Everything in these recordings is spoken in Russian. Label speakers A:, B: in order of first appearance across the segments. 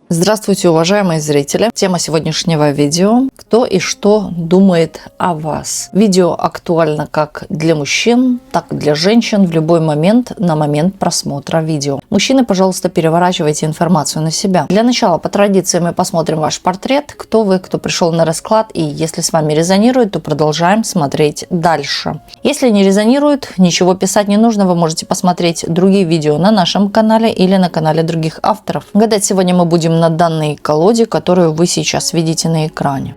A: Здравствуйте, уважаемые зрители! Тема сегодняшнего видео – кто и что думает о вас. Видео актуально как для мужчин, так и для женщин в любой момент на момент просмотра видео. Мужчины, пожалуйста, переворачивайте информацию на себя. Для начала, по традиции, мы посмотрим ваш портрет, кто вы, кто пришел на расклад, и если с вами резонирует, то продолжаем смотреть дальше. Если не резонирует, ничего писать не нужно, вы можете посмотреть другие видео на нашем канале или на канале других авторов. Гадать сегодня мы будем на данной колоде, которую вы сейчас видите на экране.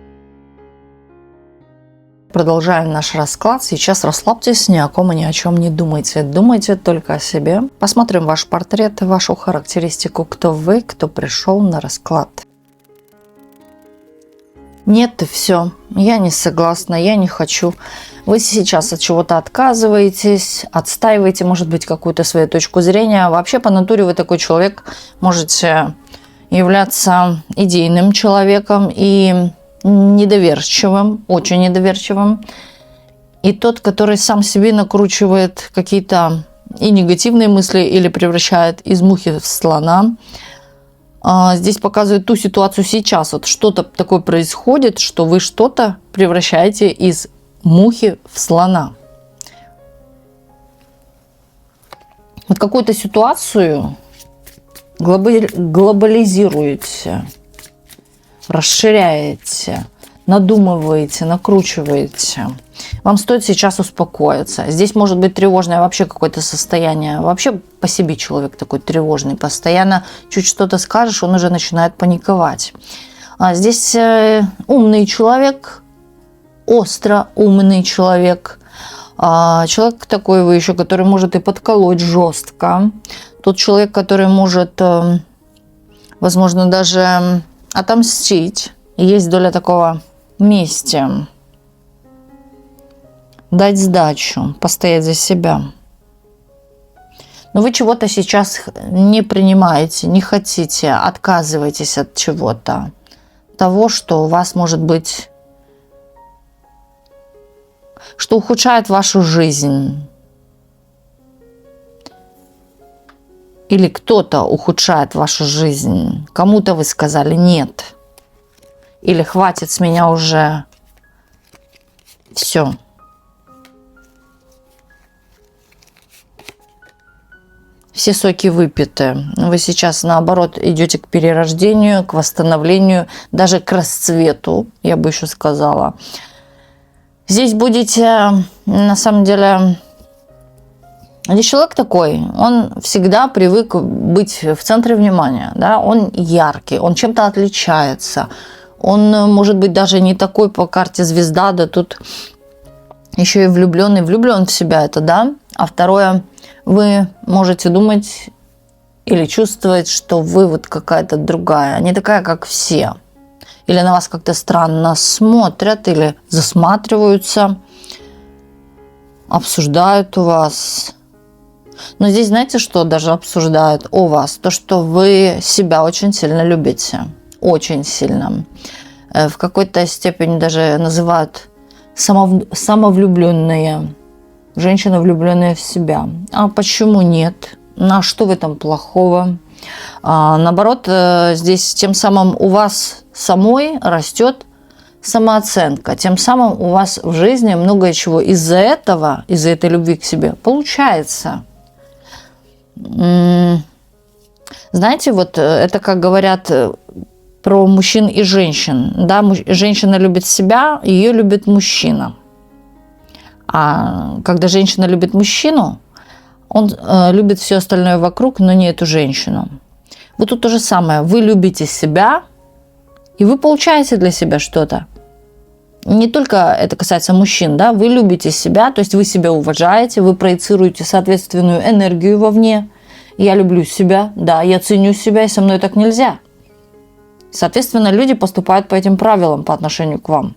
A: Продолжаем наш расклад. Сейчас расслабьтесь, ни о ком и ни о чем не думайте. Думайте только о себе. Посмотрим ваш портрет, вашу характеристику, кто вы, кто пришел на расклад. Нет, и все. Я не согласна, я не хочу. Вы сейчас от чего-то отказываетесь, отстаиваете, может быть, какую-то свою точку зрения. Вообще, по натуре вы такой человек, можете являться идейным человеком и недоверчивым, очень недоверчивым. И тот, который сам себе накручивает какие-то и негативные мысли или превращает из мухи в слона. Здесь показывает ту ситуацию сейчас. Вот что-то такое происходит, что вы что-то превращаете из мухи в слона. Вот какую-то ситуацию глобализируете, расширяете, надумываете, накручиваете. Вам стоит сейчас успокоиться. Здесь может быть тревожное вообще какое-то состояние. Вообще по себе человек такой тревожный. Постоянно чуть что-то скажешь, он уже начинает паниковать. Здесь умный человек, остро умный человек. Человек такой вы еще, который может и подколоть жестко. Тот человек, который может, возможно, даже отомстить. Есть доля такого мести. Дать сдачу, постоять за себя. Но вы чего-то сейчас не принимаете, не хотите, отказываетесь от чего-то. Того, что у вас может быть, что ухудшает вашу жизнь. Или кто-то ухудшает вашу жизнь. Кому-то вы сказали нет. Или хватит с меня уже. Все. Все соки выпиты. Вы сейчас, наоборот, идете к перерождению, к восстановлению, даже к расцвету, я бы еще сказала. Здесь будете, на самом деле... Здесь человек такой, он всегда привык быть в центре внимания, да? Он яркий, он чем-то отличается, он может быть даже не такой по карте звезда, да тут еще и влюблен в себя это, да? А второе, вы можете думать или чувствовать, что вы вот какая-то другая, не такая, как все. Или на вас как-то странно смотрят, или засматриваются, обсуждают у вас. Но здесь, знаете, что даже обсуждают о вас? То, что вы себя очень сильно любите. Очень сильно. В какой-то степени даже называют самовлюбленные. Женщины, влюбленные в себя. А почему нет? А что в этом плохого? Наоборот, здесь тем самым у вас самой растет самооценка. Тем самым у вас в жизни многое чего из-за этого, из-за этой любви к себе получается. Знаете, вот это как говорят про мужчин и женщин. Да, женщина любит себя, ее любит мужчина. А когда женщина любит мужчину, он любит все остальное вокруг, но не эту женщину. Вот тут то же самое. Вы любите себя, и вы получаете для себя что-то. Не только это касается мужчин, да, вы любите себя, то есть вы себя уважаете, вы проецируете соответственную энергию вовне. Я люблю себя, да, я ценю себя, и со мной так нельзя. Соответственно, люди поступают по этим правилам по отношению к вам.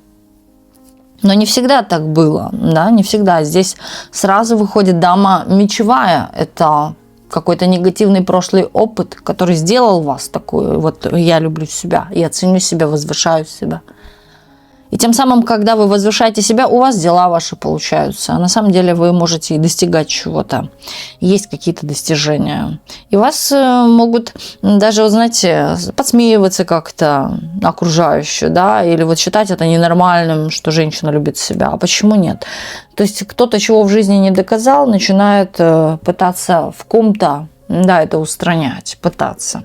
A: Но не всегда так было, да, не всегда. Здесь сразу выходит дама мечевая. Это какой-то негативный прошлый опыт, который сделал вас такую. Вот я люблю себя, я ценю себя, возвышаю себя. И тем самым, когда вы возвышаете себя, у вас дела ваши получаются. А на самом деле вы можете и достигать чего-то. Есть какие-то достижения. И вас могут даже, знаете, подсмеиваться как-то окружающие, да, или вот считать это ненормальным, что женщина любит себя. А почему нет? То есть кто-то чего в жизни не доказал, начинает пытаться в ком-то, да, это устранять, пытаться.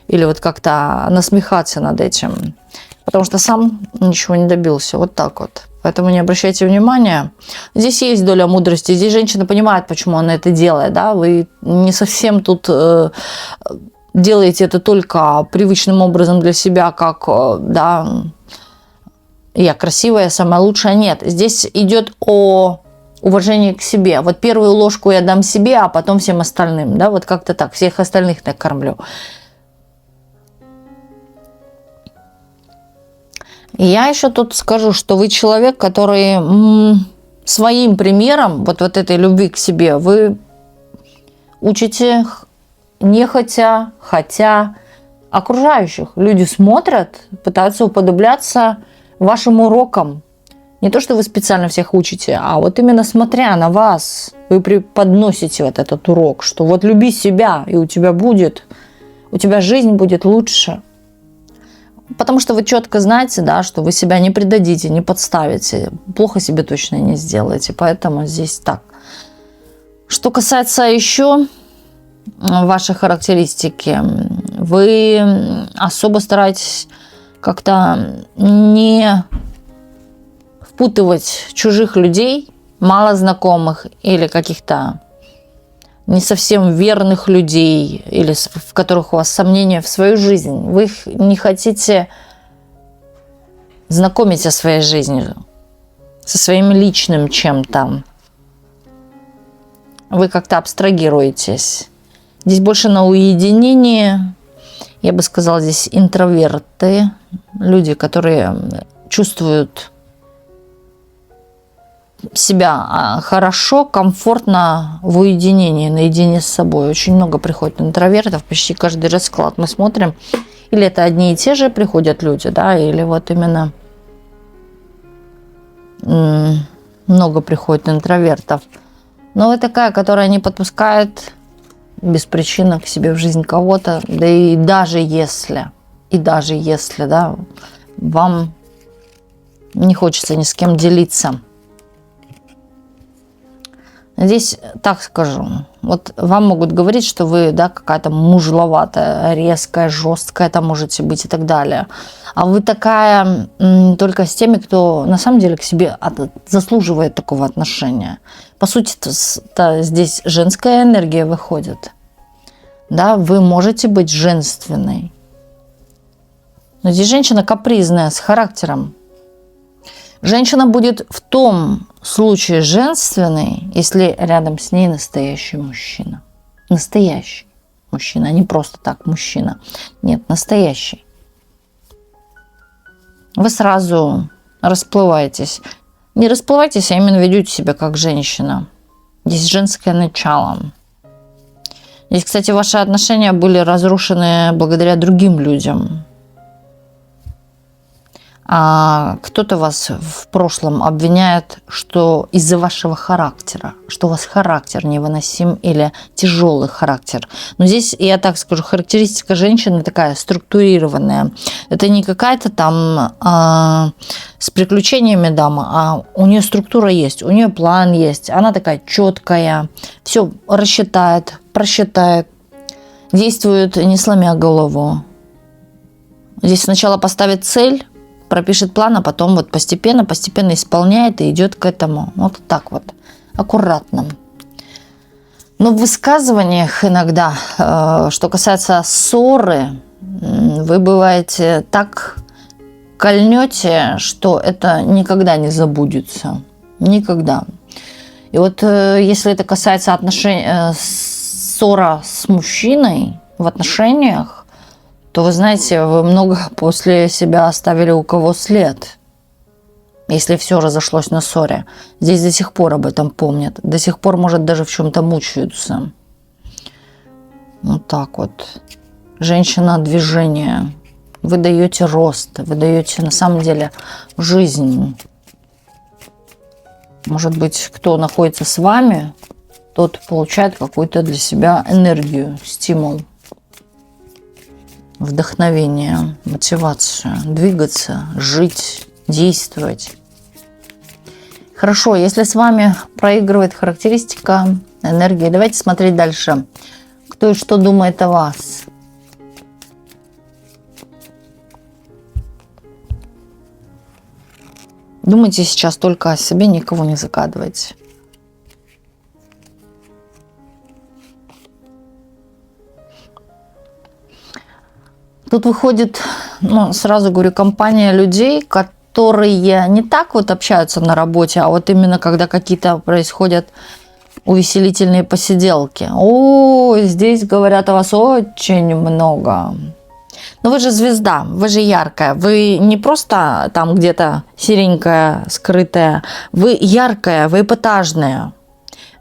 A: Или вот как-то насмехаться над этим. Потому что сам ничего не добился. Вот так вот. Поэтому не обращайте внимания. Здесь есть доля мудрости. Здесь женщина понимает, почему она это делает. Да? Вы не совсем тут делаете это только привычным образом для себя, как да, я красивая, самая лучшая. Нет. Здесь идет о уважении к себе. Вот первую ложку я дам себе, а потом всем остальным. Да? Вот как-то так. Всех остальных накормлю. И я еще тут скажу, что вы человек, который своим примером, вот этой любви к себе, вы учите нехотя, хотя окружающих. Люди смотрят, пытаются уподобляться вашим урокам. Не то, что вы специально всех учите, а вот именно смотря на вас, вы преподносите вот этот урок, что вот люби себя, и у тебя жизнь будет лучше. Потому что вы четко знаете, да, что вы себя не предадите, не подставите, плохо себе точно не сделаете. Поэтому здесь так. Что касается еще вашей характеристики, вы особо стараетесь как-то не впутывать чужих людей, мало знакомых или каких-то не совсем верных людей, или в которых у вас сомнения в свою жизнь. Вы их не хотите знакомить со своей жизнью, со своим личным чем-то. Вы как-то абстрагируетесь. Здесь больше на уединении. Я бы сказала, здесь интроверты, люди, которые чувствуют себя хорошо, комфортно в уединении, наедине с собой. Очень много приходит интровертов, почти каждый расклад мы смотрим. Или это одни и те же приходят люди, да, или вот именно много приходит интровертов. Но вы такая, которая не подпускает без причины к себе в жизнь кого-то, да и даже если, да, вам не хочется ни с кем делиться. Здесь так скажу, вот вам могут говорить, что вы, да, какая-то мужловатая, резкая, жесткая там можете быть и так далее. А вы такая только с теми, кто на самом деле к себе заслуживает такого отношения. По сути-то здесь женская энергия выходит. Да, вы можете быть женственной. Но здесь женщина капризная, с характером. Женщина будет в том случае женственной, если рядом с ней настоящий мужчина. Настоящий мужчина, а не просто так мужчина. Нет, настоящий. Вы сразу расплываетесь. Не расплывайтесь, а именно ведете себя как женщина. Здесь женское начало. Здесь, кстати, ваши отношения были разрушены благодаря другим людям. А кто-то вас в прошлом обвиняет, что из-за вашего характера, что у вас характер невыносим или тяжелый характер. Но здесь, я так скажу, характеристика женщины такая структурированная. Это не какая-то там с приключениями дама, а у нее структура есть, у нее план есть, она такая четкая, все рассчитает, просчитает, действует не сломя голову. Здесь сначала поставит цель, пропишет план, а потом вот постепенно исполняет и идет к этому. Вот так вот, аккуратно. Но в высказываниях иногда, что касается ссоры, вы бываете так кольнете, что это никогда не забудется. Никогда. И вот если это касается ссора с мужчиной в отношениях, то вы знаете, вы много после себя оставили у кого след, если все разошлось на ссоре. Здесь до сих пор об этом помнят, до сих пор, может, даже в чем-то мучаются. Вот так вот. Женщина движения. Вы даете рост, вы даете на самом деле жизнь. Может быть, кто находится с вами, тот получает какую-то для себя энергию, стимул, вдохновение, мотивацию, двигаться, жить, действовать. Хорошо, если с вами проигрывает характеристика энергии, давайте смотреть дальше. Кто и что думает о вас. Думайте сейчас только о себе, никого не загадывайте. Тут выходит, сразу говорю, компания людей, которые не так вот общаются на работе, а вот именно когда какие-то происходят увеселительные посиделки. О, здесь говорят о вас очень много. Но вы же звезда, вы же яркая, вы не просто там где-то серенькая, скрытая, вы яркая, вы эпатажная.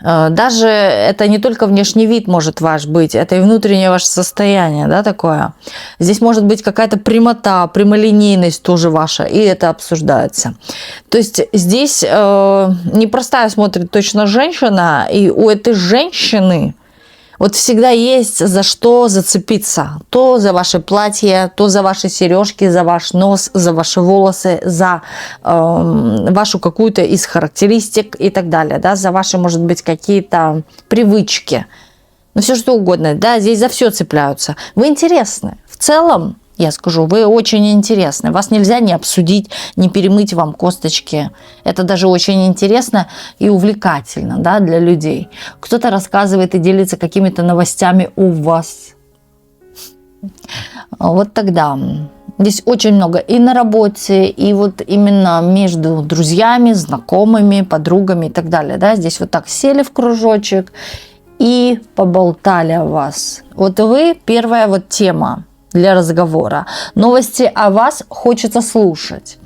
A: Даже это не только внешний вид может ваш быть, это и внутреннее ваше состояние, да, такое. Здесь может быть какая-то прямота, прямолинейность тоже ваша, и это обсуждается. То есть здесь непростая смотрит точно женщина, и у этой женщины вот всегда есть за что зацепиться. То за ваше платье, то за ваши сережки, за ваш нос, за ваши волосы, за вашу какую-то из характеристик и так далее. Да? За ваши, может быть, какие-то привычки. Ну, все что угодно. Да? Здесь за все цепляются. Вы интересны. В целом, я скажу, вы очень интересны. Вас нельзя не обсудить, не перемыть вам косточки. Это даже очень интересно и увлекательно, да, для людей. Кто-то рассказывает и делится какими-то новостями у вас. Вот тогда. Здесь очень много и на работе, и вот именно между друзьями, знакомыми, подругами и так далее. Да? Здесь вот так сели в кружочек и поболтали о вас. Вот вы первая вот тема для разговора. Новости о вас хочется слушать.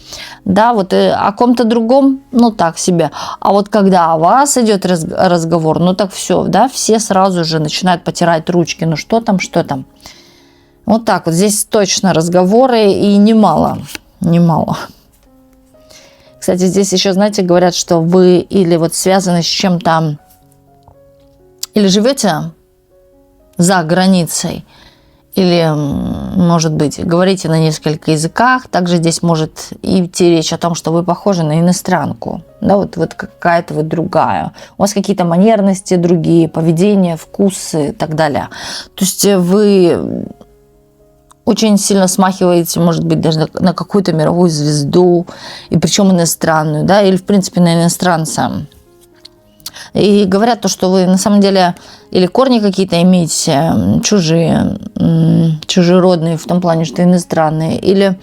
A: Да, вот о ком-то другом, так себе. А вот когда о вас идет разговор, так все, да, все сразу же начинают потирать ручки. Что там, что там. Вот так вот. Здесь точно разговоры и немало. Кстати, здесь еще, знаете, говорят, что вы или вот связаны с чем-то, или живете за границей, или, может быть, говорите на нескольких языках. Также здесь может идти речь о том, что вы похожи на иностранку. Да, вот какая-то вот другая. У вас какие-то манерности другие, поведение, вкусы и так далее. То есть вы очень сильно смахиваете, может быть, даже на какую-то мировую звезду, и причем иностранную, да, или, в принципе, на иностранца. И говорят то, что вы на самом деле или корни какие-то имеете чужие, чужеродные в том плане, что иностранные, или,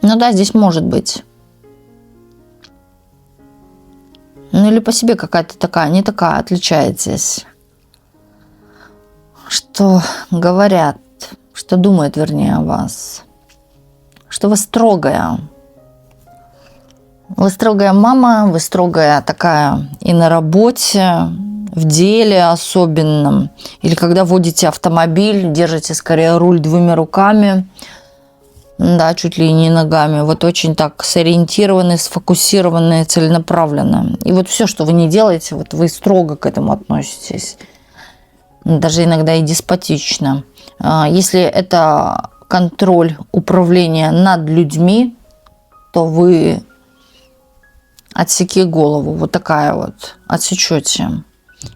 A: здесь может быть. Или по себе какая-то такая, не такая, отличаетесь. Что говорят, что думают, вернее, о вас. Что вы строгая. Вы строгая мама, вы строгая такая и на работе, в деле особенном. Или когда водите автомобиль, держите скорее руль двумя руками, да, чуть ли не ногами. Вот очень так сориентированы, сфокусированы, целенаправленно. И вот все, что вы не делаете, вот вы строго к этому относитесь. Даже иногда и деспотично. Если это контроль, управление над людьми, то вы отсеки голову, вот такая вот, отсечете.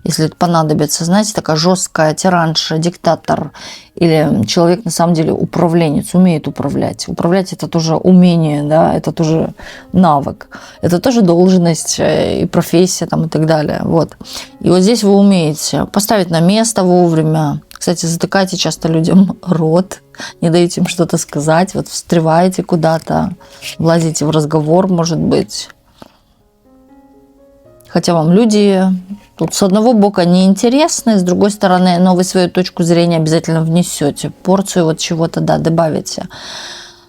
A: Если это понадобится, знаете, такая жесткая тиранша, диктатор или человек на самом деле управленец, умеет управлять. Управлять это тоже умение, да, это тоже навык, это тоже должность и профессия там и так далее. Вот. И вот здесь вы умеете поставить на место вовремя. Кстати, затыкайте часто людям рот, не даете им что-то сказать, вот встреваете куда-то, влазите в разговор, может быть. Хотя вам люди тут с одного бока неинтересны, с другой стороны, но вы свою точку зрения обязательно внесете, порцию вот чего-то, да, добавите.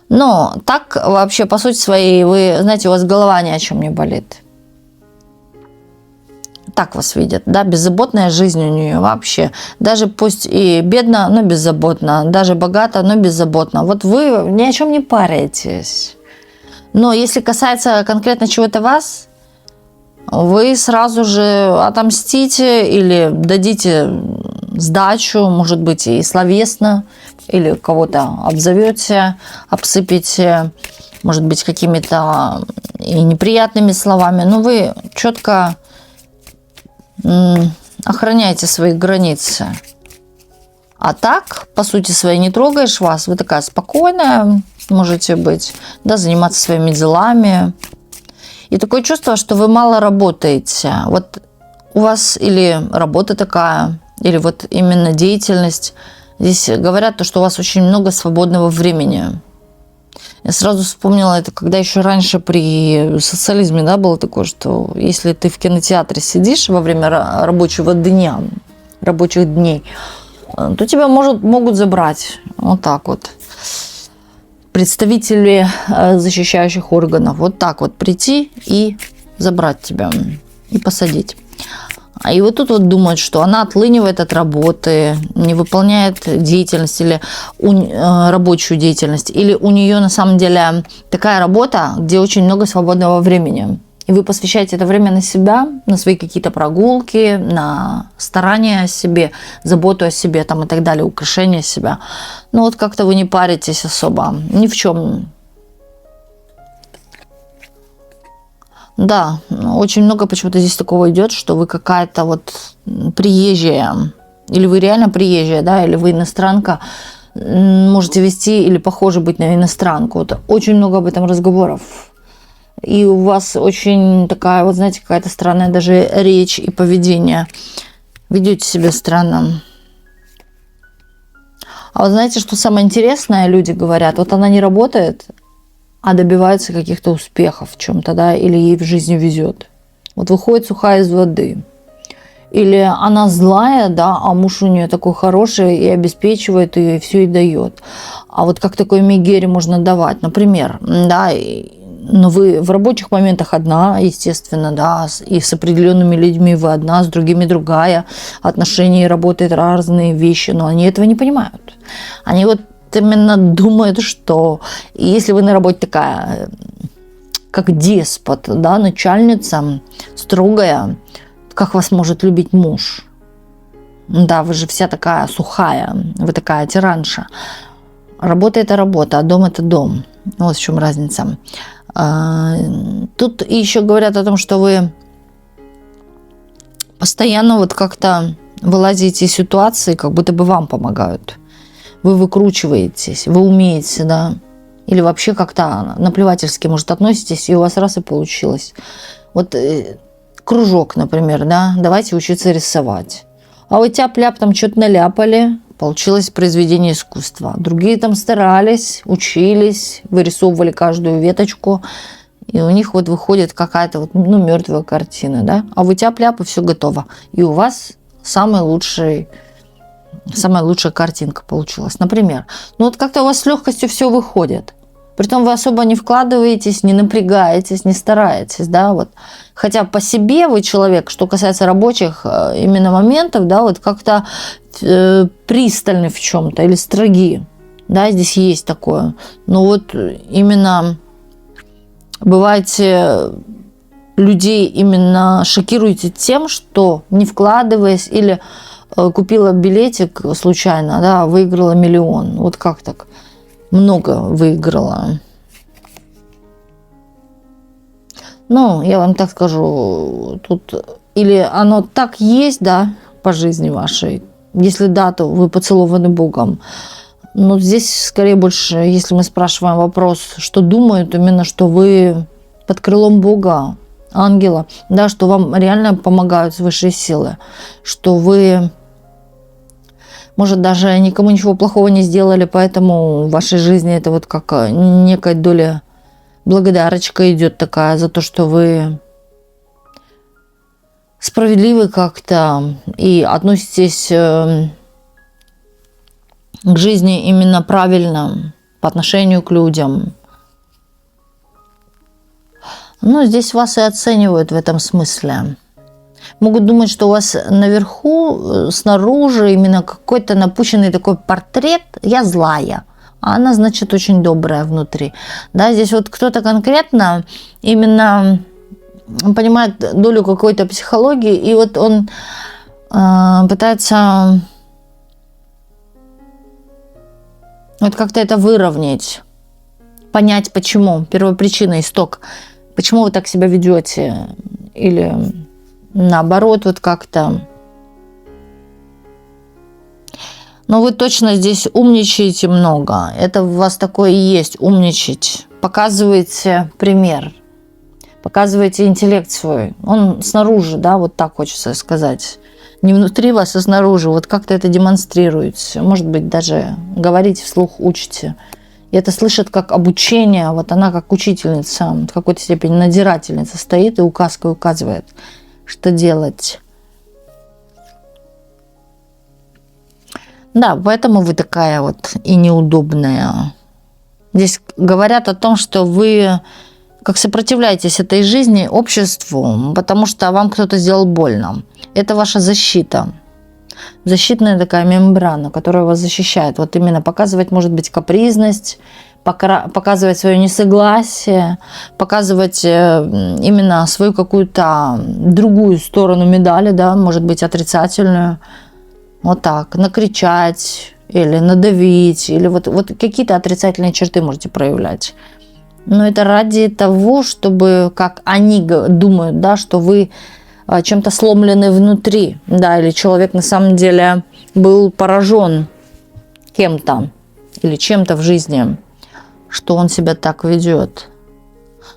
A: Но так вообще, по сути своей, вы, знаете, у вас голова ни о чем не болит. так вас видят, да, беззаботная жизнь у нее вообще. Даже пусть и бедно, но беззаботно, даже богато, но беззаботно. Вот вы ни о чем не паритесь. Но если касается конкретно чего-то вас, вы сразу же отомстите или дадите сдачу, может быть, и словесно, или кого-то обзовете, обсыпете, может быть, какими-то и неприятными словами. Но вы четко охраняйте свои границы. А так, по сути своей, не трогаешь вас. Вы такая спокойная можете быть, да, заниматься своими делами. И такое чувство, что вы мало работаете. Вот у вас или работа такая, или вот именно деятельность. Здесь говорят, то, что у вас очень много свободного времени. Я сразу вспомнила это, когда еще раньше при социализме, да, было такое, что если ты в кинотеатре сидишь во время рабочих дней, то тебя могут забрать. Вот так вот. Представители защищающих органов. Вот так вот прийти и забрать тебя. И посадить. И вот тут вот думают, что она отлынивает от работы, не выполняет деятельность или рабочую деятельность. Или у нее на самом деле такая работа, где очень много свободного времени. И вы посвящаете это время на себя, на свои какие-то прогулки, на старания о себе, заботу о себе там, и так далее, украшение себя. Ну вот как-то вы не паритесь особо, ни в чем. Да, очень много почему-то здесь такого идет, что вы какая-то вот приезжая. Или вы реально приезжая, да, или вы иностранка, можете вести или похоже быть на иностранку. Вот очень много об этом разговоров. И у вас очень такая, вот знаете, какая-то странная даже речь и поведение. Ведете себя странно. А вот знаете, что самое интересное, люди говорят, вот она не работает, а добивается каких-то успехов в чем-то, да, или ей в жизни везет. Вот выходит сухая из воды. Или она злая, да, а муж у нее такой хороший и обеспечивает, и все и дает. А вот как такой мегере можно давать? Например, да, но вы в рабочих моментах одна, естественно, да, и с определенными людьми вы одна, с другими другая. Отношения работают разные вещи, но они этого не понимают. Они вот именно думают, что если вы на работе такая, как деспот, да, начальница, строгая, как вас может любить муж? Да, вы же вся такая сухая, вы такая тиранша. Работа – это работа, а дом – это дом. Вот в чем разница. Тут еще говорят о том, что вы постоянно вот как-то вылазите из ситуации, как будто бы вам помогают. Вы выкручиваетесь, вы умеете, да. Или вообще как-то наплевательски, может, относитесь, и у вас раз и получилось. Вот кружок, например, да, давайте учиться рисовать. А вы тяп-ляп там что-то наляпали, получилось произведение искусства. Другие там старались, учились, вырисовывали каждую веточку, и у них вот выходит какая-то вот, мертвая картина, да. А вы тяп-ляп, и все готово. И у вас самая лучшая картинка получилась, например. Ну вот как-то у вас с легкостью все выходит. Притом вы особо не вкладываетесь, не напрягаетесь, не стараетесь, да, вот. Хотя по себе вы человек, что касается рабочих именно моментов, да, вот как-то пристальны в чем-то или строги, да, здесь есть такое. Но вот именно бываете людей именно шокируете тем, что не вкладываясь или купила билетик случайно, да, выиграла 1 миллион. Вот как так? Много выиграла. Ну, я вам так скажу, тут или оно так есть, да, по жизни вашей. Если да, то вы поцелованы Богом. Но здесь скорее больше, если мы спрашиваем вопрос, что думают, именно что вы под крылом Бога, ангела, да, что вам реально помогают высшие силы, что вы, может, даже никому ничего плохого не сделали, поэтому в вашей жизни это вот как некая доля благодарочка идет такая за то, что вы справедливы как-то и относитесь к жизни именно правильно по отношению к людям. Ну, здесь вас и оценивают в этом смысле. Могут думать, что у вас наверху, снаружи именно какой-то напущенный такой портрет «я злая», а она, значит, очень добрая внутри. Да, здесь вот кто-то конкретно именно понимает долю какой-то психологии, и вот он пытается вот как-то это выровнять, понять, почему, первопричина, исток, почему вы так себя ведете, или наоборот, вот как-то. Но вы точно здесь умничаете много. Это у вас такое и есть, умничать. Показываете пример. Показываете интеллект свой. Он снаружи, да, вот так хочется сказать. Не внутри вас, а снаружи. Вот как-то это демонстрируете. Может быть, даже говорите вслух, учите. И это слышит как обучение. Вот она как учительница, в какой-то степени надзирательница стоит и указкой указывает, что делать. Да, поэтому вы такая вот и неудобная. Здесь говорят о том, что вы как сопротивляетесь этой жизни, обществу, потому что вам кто-то сделал больно. Это ваша защита. Защитная такая мембрана, которая вас защищает. Вот именно показывать, может быть, капризность, показывать свое несогласие, показывать именно свою какую-то другую сторону медали, да, может быть, отрицательную. Вот так, накричать или надавить, или вот какие-то отрицательные черты можете проявлять. Но это ради того, чтобы, как они думают, да, что вы чем-то сломлены внутри, да, или человек на самом деле был поражен кем-то или чем-то в жизни, что он себя так ведет.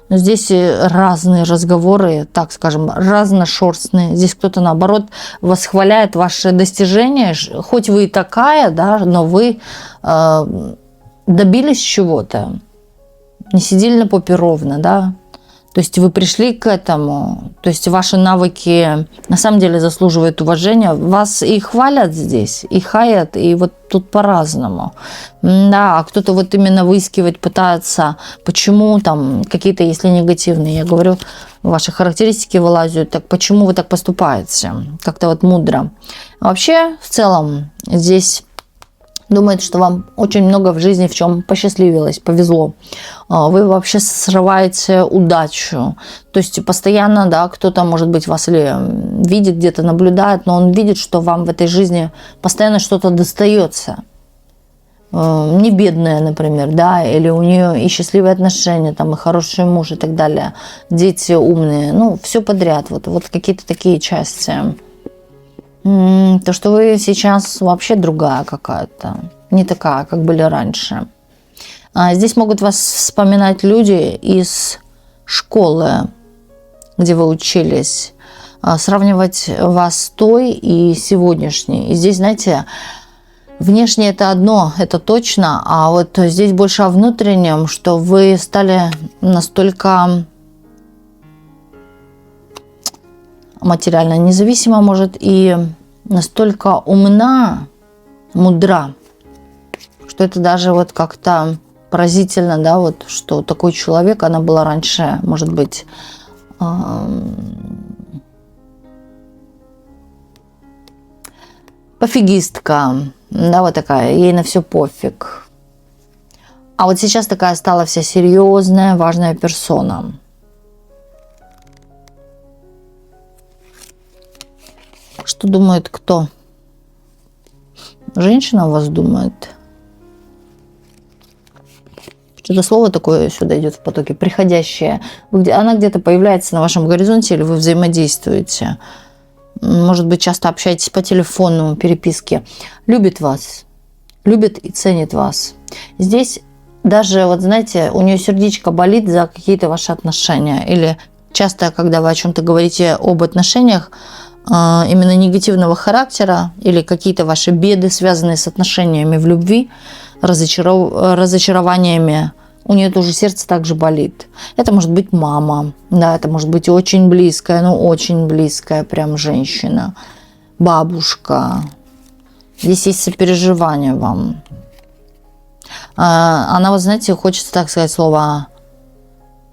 A: Но здесь разные разговоры, так скажем, разношерстные. Здесь кто-то, наоборот, восхваляет ваши достижения. Хоть вы и такая, да, но вы добились чего-то. Не сидели на попе ровно, да. То есть вы пришли к этому. То есть ваши навыки на самом деле заслуживают уважения. Вас и хвалят здесь, и хаят, и вот тут по-разному. Да, а кто-то вот именно выискивать пытается, почему там какие-то, если негативные, я говорю, ваши характеристики вылазят, так почему вы так поступаете? Как-то вот мудро. Вообще, в целом, здесь думает, что вам очень много в жизни в чем посчастливилось, повезло. Вы вообще срываете удачу. То есть постоянно, да, кто-то, может быть, вас или видит, где-то наблюдает, но он видит, что вам в этой жизни постоянно что-то достается. Не бедная, например, да, или у нее и счастливые отношения, там, и хороший муж и так далее, дети умные, ну, все подряд, вот какие-то такие части. То, что вы сейчас вообще другая какая-то, не такая, как были раньше. Здесь могут вас вспоминать люди из школы, где вы учились, сравнивать вас с той и сегодняшней. И здесь, знаете, внешне это одно, это точно, а вот здесь больше о внутреннем, что вы стали настолько материально независима, может, и настолько умна, мудра, что это даже вот как-то поразительно, да, вот, что такой человек, она была раньше, может быть, пофигистка, да, вот такая, ей на все пофиг. А вот сейчас такая стала вся серьезная, важная персона. Что думает кто? Женщина у вас думает? Что-то слово такое сюда идет в потоке, приходящее. Она где-то появляется на вашем горизонте, или вы взаимодействуете. Может быть, часто общаетесь по телефону, переписке. Любит вас. Любит и ценит вас. Здесь даже, вот знаете, у нее сердечко болит за какие-то ваши отношения. Или часто, когда вы о чем-то говорите об отношениях, именно негативного характера или какие-то ваши беды, связанные с отношениями в любви, разочарованиями, у нее тоже сердце также болит. Это может быть мама, да, это может быть очень близкая, ну очень близкая прям женщина, бабушка. Здесь есть сопереживание вам. Она, вот знаете, хочется так сказать слово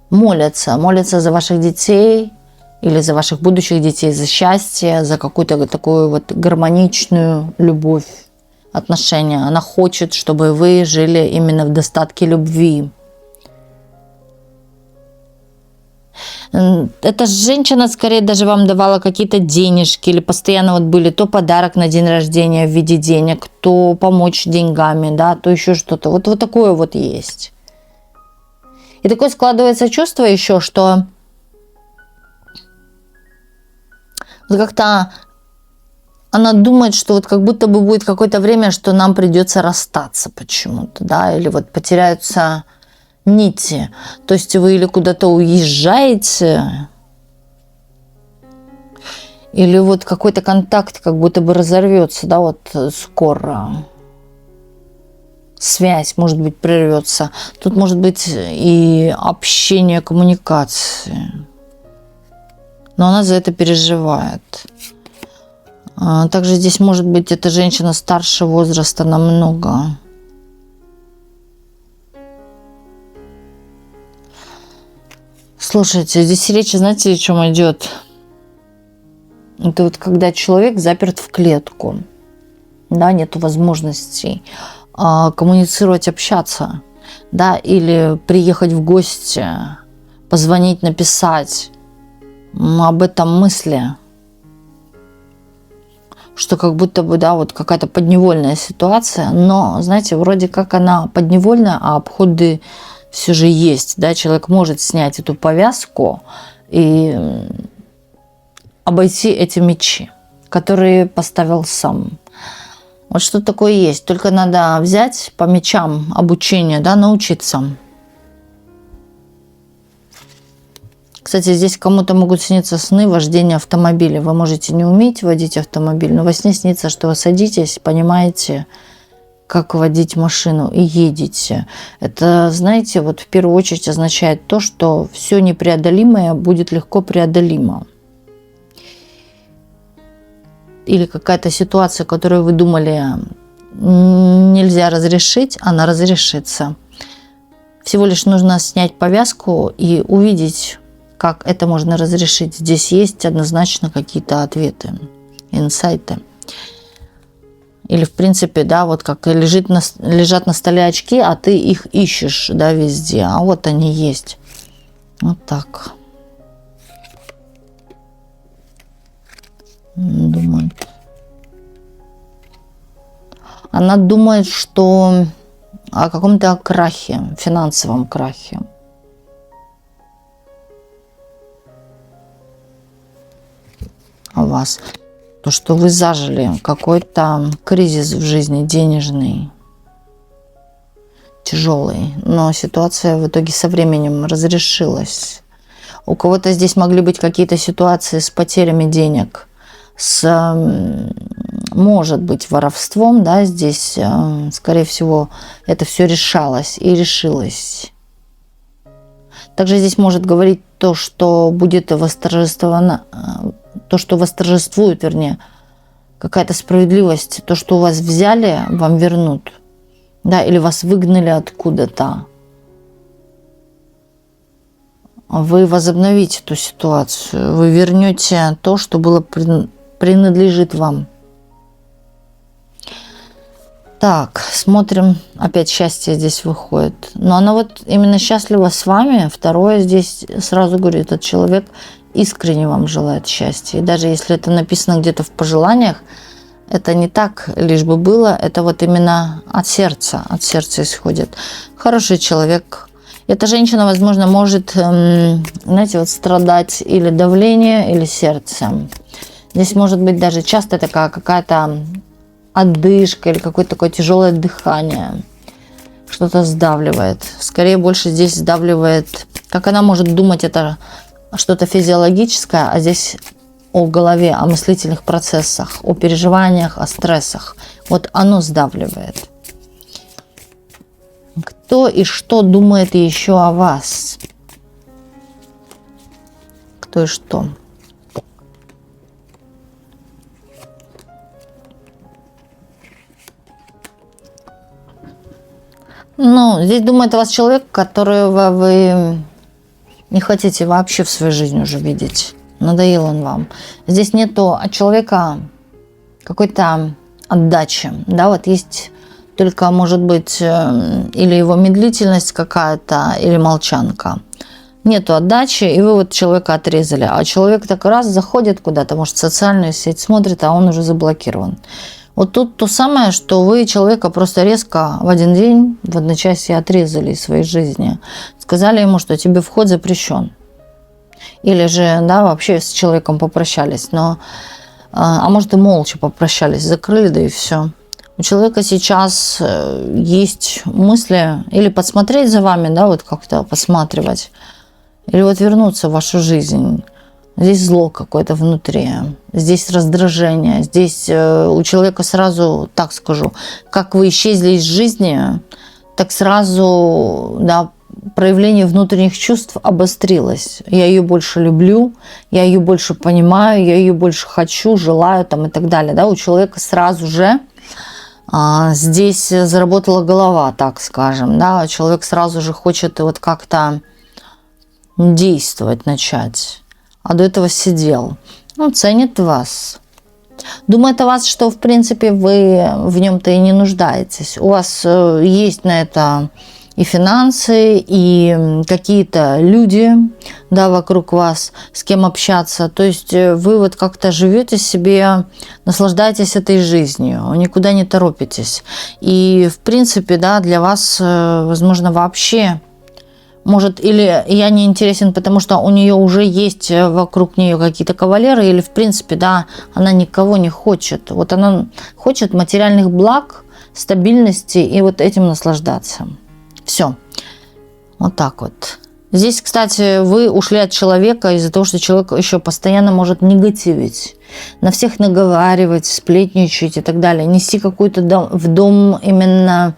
A: молится за ваших детей, или за ваших будущих детей, за счастье, за какую-то такую вот гармоничную любовь, отношения. Она хочет, чтобы вы жили именно в достатке любви. Эта женщина скорее даже вам давала какие-то денежки или постоянно вот были то подарок на день рождения в виде денег, то помочь деньгами, да, то еще что-то. Вот такое вот есть. И такое складывается чувство еще, что как-то она думает, что вот как будто бы будет какое-то время, что нам придется расстаться почему-то, да, или вот потеряются нити. То есть вы или куда-то уезжаете, или вот какой-то контакт как будто бы разорвется, да, вот скоро. Связь, может быть, прервется. Тут может быть и общение, коммуникации. Но она за это переживает. Также здесь может быть эта женщина старше возраста намного. Слушайте, здесь речь, знаете, о чем идет? Это вот когда человек заперт в клетку, да, нету возможностей коммуницировать, общаться, да, или приехать в гости, позвонить, написать, об этом мысли, что как будто бы, да, вот какая-то подневольная ситуация, но, знаете, вроде как она подневольная, а обходы все же есть, да, человек может снять эту повязку и обойти эти мечи, которые поставил сам. Вот что такое есть, только надо взять по мечам обучение, да, научиться. Кстати, здесь кому-то могут сниться сны вождения автомобиля. Вы можете не уметь водить автомобиль, но во сне снится, что вы садитесь, понимаете, как водить машину и едете. Это, знаете, вот в первую очередь означает то, что все непреодолимое будет легко преодолимо. Или какая-то ситуация, которую вы думали нельзя разрешить, она разрешится. Всего лишь нужно снять повязку и увидеть, как это можно разрешить. Здесь есть однозначно какие-то ответы, инсайты. Или, в принципе, да, вот как лежат на столе очки, а ты их ищешь, да, везде. А вот они есть. Вот так. Думает. Она думает, что о каком-то крахе, финансовом крахе. О вас. То, что вы зажили какой-то кризис в жизни, денежный, тяжелый. Но ситуация в итоге со временем разрешилась. У кого-то здесь могли быть какие-то ситуации с потерями денег, может быть, воровством, да, здесь, скорее всего, это все решалось и решилось. Также здесь может говорить то, что будет восторжествовано, то, что восторжествует, вернее, какая-то справедливость, то, что у вас взяли, вам вернут, да, или вас выгнали откуда-то. Вы возобновите эту ситуацию, вы вернете то, что было принадлежит вам. Так, смотрим, опять счастье здесь выходит. Но она вот именно счастлива с вами. Второе, здесь сразу говорю, этот человек искренне вам желает счастья. И даже если это написано где-то в пожеланиях, это не так, лишь бы было, это вот именно от сердца исходит. Хороший человек. Эта женщина, возможно, может, знаете, вот страдать или давление, или сердцем. Здесь может быть даже часто такая какая-то одышка или какое-то такое тяжелое дыхание. Что-то сдавливает. Скорее больше здесь сдавливает, как она может думать, это что-то физиологическое, а здесь о голове, о мыслительных процессах, о переживаниях, о стрессах. Вот оно сдавливает. Кто и что думает еще о вас? Кто и что? Ну, здесь думает о вас человек, которого вы не хотите вообще в своей жизни уже видеть. Надоел он вам. Здесь нету от человека какой-то отдачи. Да, вот есть только, может быть, или его медлительность какая-то, или молчанка. Нету отдачи, и вы вот человека отрезали. А человек так раз заходит куда-то, может, в социальную сеть смотрит, а он уже заблокирован. Вот тут то самое, что вы человека просто резко в один день, в одночасье отрезали из своей жизни. Сказали ему, что тебе вход запрещен. Или же, да, вообще с человеком попрощались. Но, а может, и молча попрощались, закрыли, да и все. У человека сейчас есть мысли или подсмотреть за вами, да, вот как-то посматривать, или вот вернуться в вашу жизнь. Здесь зло какое-то внутри, здесь раздражение, здесь у человека сразу, так скажу, как вы исчезли из жизни, так сразу, да, проявление внутренних чувств обострилось. Я ее больше люблю, я ее больше понимаю, я ее больше хочу, желаю там, и так далее. Да? У человека сразу же здесь заработала голова, так скажем. Да? Человек сразу же хочет вот как-то действовать начать. А до этого сидел. Он ценит вас. Думает о вас, что в принципе вы в нем-то и не нуждаетесь. У вас есть на это и финансы, и какие-то люди, да, вокруг вас, с кем общаться. То есть вы вот как-то живете себе, наслаждаетесь этой жизнью, никуда не торопитесь. И в принципе, да, для вас, возможно, вообще, может, или я не интересен, потому что у нее уже есть вокруг нее какие-то кавалеры, или в принципе, да, она никого не хочет. Вот она хочет материальных благ, стабильности и вот этим наслаждаться. Все. Вот так вот. Здесь, кстати, вы ушли от человека из-за того, что человек еще постоянно может негативить, на всех наговаривать, сплетничать и так далее, нести какую-то в дом именно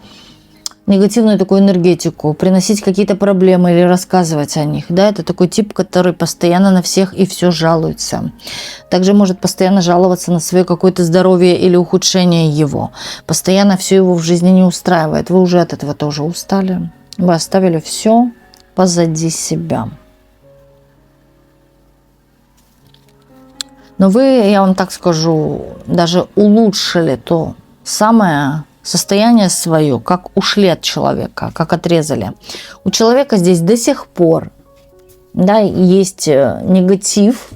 A: негативную такую энергетику, приносить какие-то проблемы или рассказывать о них. Да, это такой тип, который постоянно на всех и все жалуется. Также может постоянно жаловаться на свое какое-то здоровье или ухудшение его. Постоянно все его в жизни не устраивает. Вы уже от этого тоже устали. Вы оставили все позади себя. Но вы, я вам так скажу, даже улучшили то самое состояние свое, как ушли от человека, как отрезали. У человека здесь до сих пор, да, есть негатив.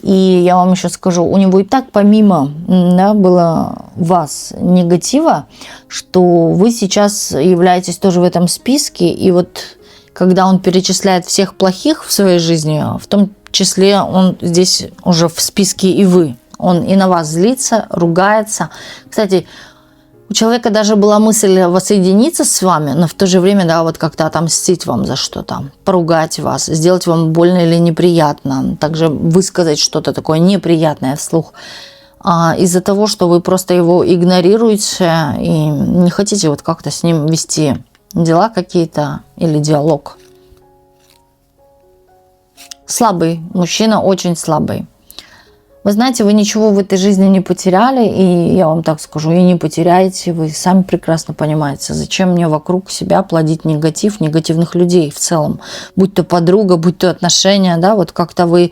A: И я вам еще скажу, у него и так помимо, да, было вас негатива, что вы сейчас являетесь тоже в этом списке. И вот когда он перечисляет всех плохих в своей жизни, в том числе он здесь уже в списке и вы. Он и на вас злится, ругается. Кстати, у человека даже была мысль воссоединиться с вами, но в то же время, да, вот как-то отомстить вам за что-то, поругать вас, сделать вам больно или неприятно, также высказать что-то такое неприятное вслух. Из-за того, что вы просто его игнорируете и не хотите вот как-то с ним вести дела какие-то или диалог. Слабый мужчина, очень слабый. Вы знаете, вы ничего в этой жизни не потеряли, и я вам так скажу, и не потеряете. Вы сами прекрасно понимаете, зачем мне вокруг себя плодить негатив, негативных людей в целом. Будь то подруга, будь то отношения, да, вот как-то вы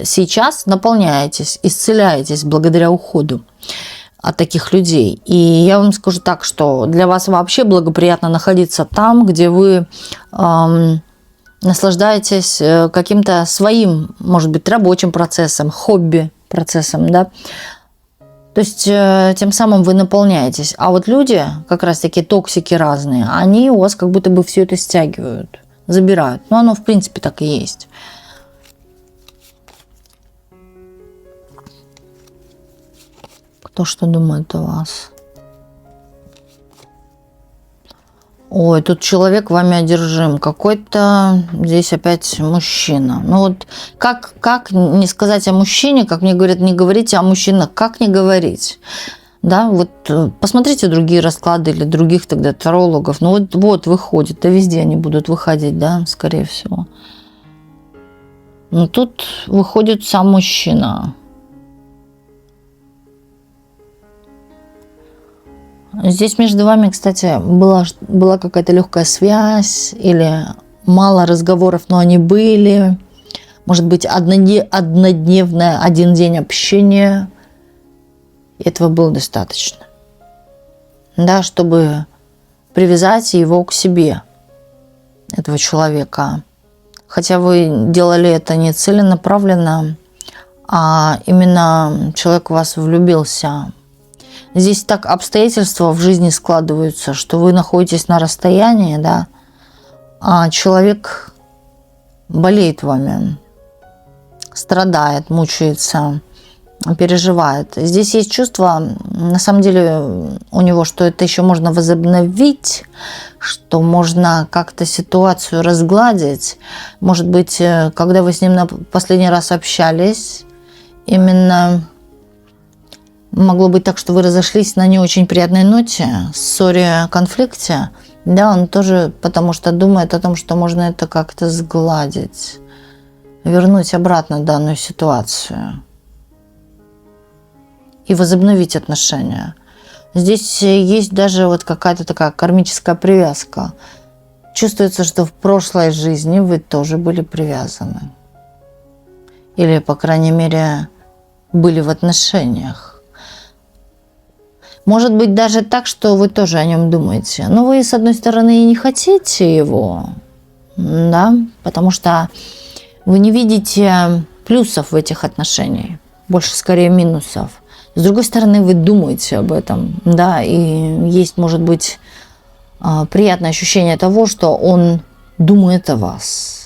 A: сейчас наполняетесь, исцеляетесь благодаря уходу от таких людей. И я вам скажу так, что для вас вообще благоприятно находиться там, где вы наслаждаетесь каким-то своим, может быть, рабочим процессом, хобби, процессом, да. То есть тем самым вы наполняетесь. А вот люди, как раз таки токсики разные, они у вас как будто бы все это стягивают, забирают. Но оно в принципе так и есть. Кто что думает о вас? Ой, тут человек вами одержим. Какой-то здесь опять мужчина. Ну вот как не сказать о мужчине, как мне говорят, не говорите о мужчинах, как не говорить? Да, вот посмотрите другие расклады или других тогда тарологов. Ну вот выходит, да везде они будут выходить, да, скорее всего. Но тут выходит сам мужчина. Здесь между вами, кстати, была какая-то легкая связь или мало разговоров, но они были. Может быть, однодневное, один день общения. Этого было достаточно. Да, чтобы привязать его к себе, этого человека. Хотя вы делали это не целенаправленно, а именно человек в вас влюбился. Здесь так обстоятельства в жизни складываются, что вы находитесь на расстоянии, да, а человек болеет вами, страдает, мучается, переживает. Здесь есть чувство, на самом деле, у него, что это еще можно возобновить, что можно как-то ситуацию разгладить. Может быть, когда вы с ним на последний раз общались, именно могло быть так, что вы разошлись на не очень приятной ноте, ссоре, конфликте. Да, он тоже потому что думает о том, что можно это как-то сгладить, вернуть обратно данную ситуацию и возобновить отношения. Здесь есть даже вот какая-то такая кармическая привязка. Чувствуется, что в прошлой жизни вы тоже были привязаны. Или, по крайней мере, были в отношениях. Может быть даже так, что вы тоже о нем думаете. Но вы, с одной стороны, и не хотите его, да, потому что вы не видите плюсов в этих отношениях, больше скорее минусов. С другой стороны, вы думаете об этом, да, и есть, может быть, приятное ощущение того, что он думает о вас.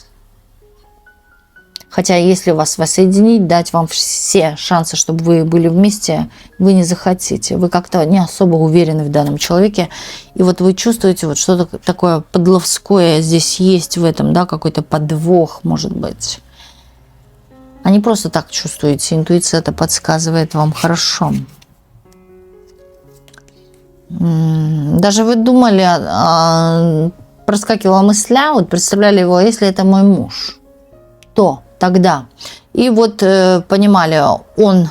A: Хотя, если вас воссоединить, дать вам все шансы, чтобы вы были вместе, вы не захотите. Вы как-то не особо уверены в данном человеке. И вот вы чувствуете, вот что-то такое подловское здесь есть в этом, да, какой-то подвох, может быть. А не просто так чувствуете. Интуиция это подсказывает вам хорошо. Даже вы думали, проскакивала мысля, вот представляли его, если это мой муж, то тогда. И вот понимали, он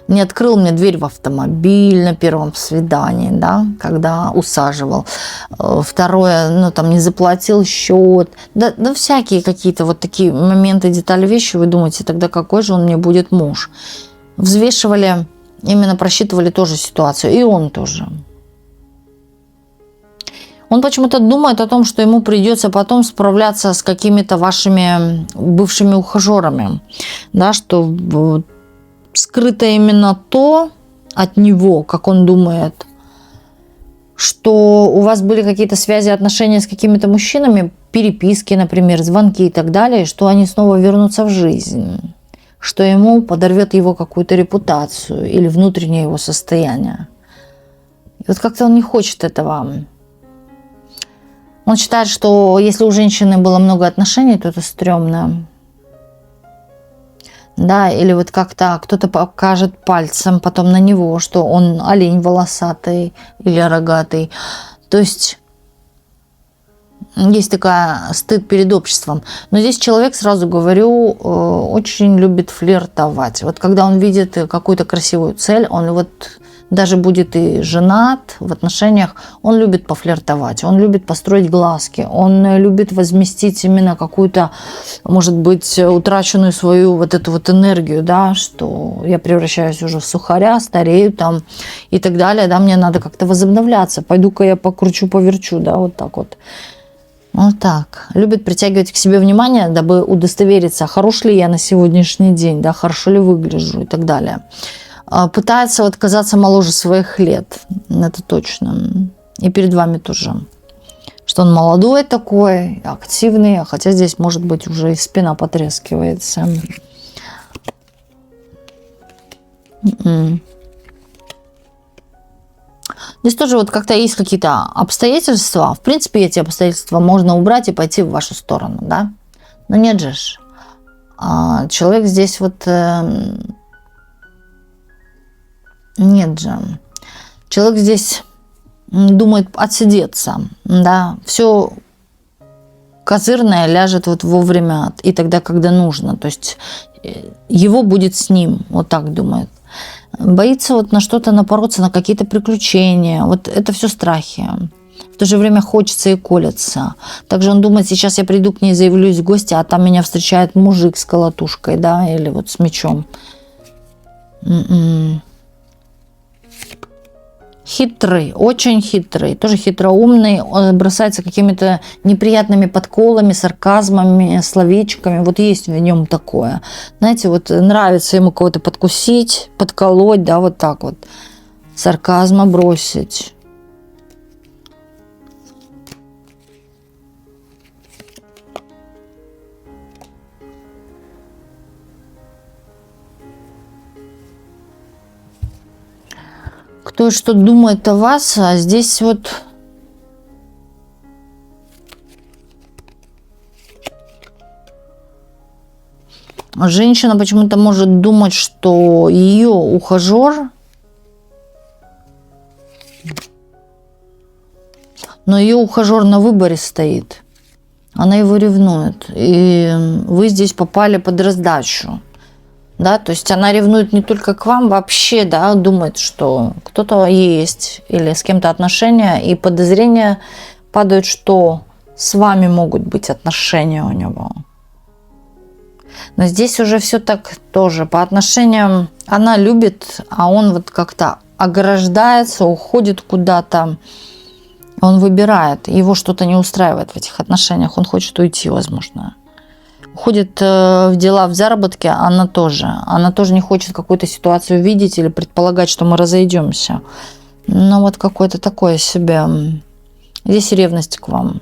A: не открыл мне дверь в автомобиль на первом свидании, да, когда усаживал. Второе, ну там не заплатил счет. Да всякие какие-то вот такие моменты, детали, вещи. Вы думаете, тогда какой же он мне будет муж? Взвешивали, именно просчитывали тоже ситуацию. И он тоже. Он почему-то думает о том, что ему придется потом справляться с какими-то вашими бывшими ухажерами. Да, что скрыто именно то от него, как он думает, что у вас были какие-то связи, отношения с какими-то мужчинами, переписки, например, звонки и так далее, что они снова вернутся в жизнь, что ему подорвет его какую-то репутацию или внутреннее его состояние. И вот как-то он не хочет этого. Он считает, что если у женщины было много отношений, то это стрёмно. Да, или вот как-то кто-то покажет пальцем потом на него, что он олень волосатый или рогатый. То есть есть такая стыд перед обществом. Но здесь человек, сразу говорю, очень любит флиртовать. Вот когда он видит какую-то красивую цель, он вот даже будет и женат в отношениях, он любит пофлиртовать, он любит построить глазки, он любит возместить именно какую-то, может быть, утраченную свою вот эту вот энергию, да, что я превращаюсь уже в сухаря, старею там и так далее, да, мне надо как-то возобновляться, пойду-ка я покручу, поверчу, да, вот так вот. Вот так. Любит притягивать к себе внимание, дабы удостовериться, хорош ли я на сегодняшний день, да, хорошо ли выгляжу и так далее. Пытается вот казаться моложе своих лет, это точно. И перед вами тоже. Что он молодой такой, активный, хотя здесь, может быть, уже и спина потрескивается. Здесь тоже вот как-то есть какие-то обстоятельства. В принципе, эти обстоятельства можно убрать и пойти в вашу сторону, да? Но нет же. Человек здесь вот... Нет же. Человек здесь думает отсидеться, да, все козырное ляжет вот вовремя и тогда, когда нужно, то есть его будет с ним, вот так думает. Боится вот на что-то напороться, на какие-то приключения, вот это все страхи. В то же время хочется и колется. Также он думает, сейчас я приду к ней, заявлюсь в гости, а там меня встречает мужик с колотушкой, да, или вот с мечом. Хитрый, очень хитрый, тоже хитроумный, он бросается какими-то неприятными подколами, сарказмами, словечками. Вот есть в нем такое. Знаете, вот нравится ему кого-то подкусить, подколоть, да, вот так вот. Сарказма бросить. Кто что думает о вас, а здесь вот женщина почему-то может думать, что ее ухажер, но ее ухажер на выборе стоит. Она его ревнует. И вы здесь попали под раздачу. Да, то есть она ревнует не только к вам, вообще, да, думает, что кто-то есть или с кем-то отношения, и подозрения падают, что с вами могут быть отношения у него. Но здесь уже все так тоже. По отношениям она любит, а он вот как-то ограждается, уходит куда-то. Он выбирает. Его что-то не устраивает в этих отношениях. Он хочет уйти, возможно. Уходит в дела, в заработке, она тоже. Она тоже не хочет какую-то ситуацию видеть или предполагать, что мы разойдемся. Но вот какое-то такое себе. Здесь ревность к вам.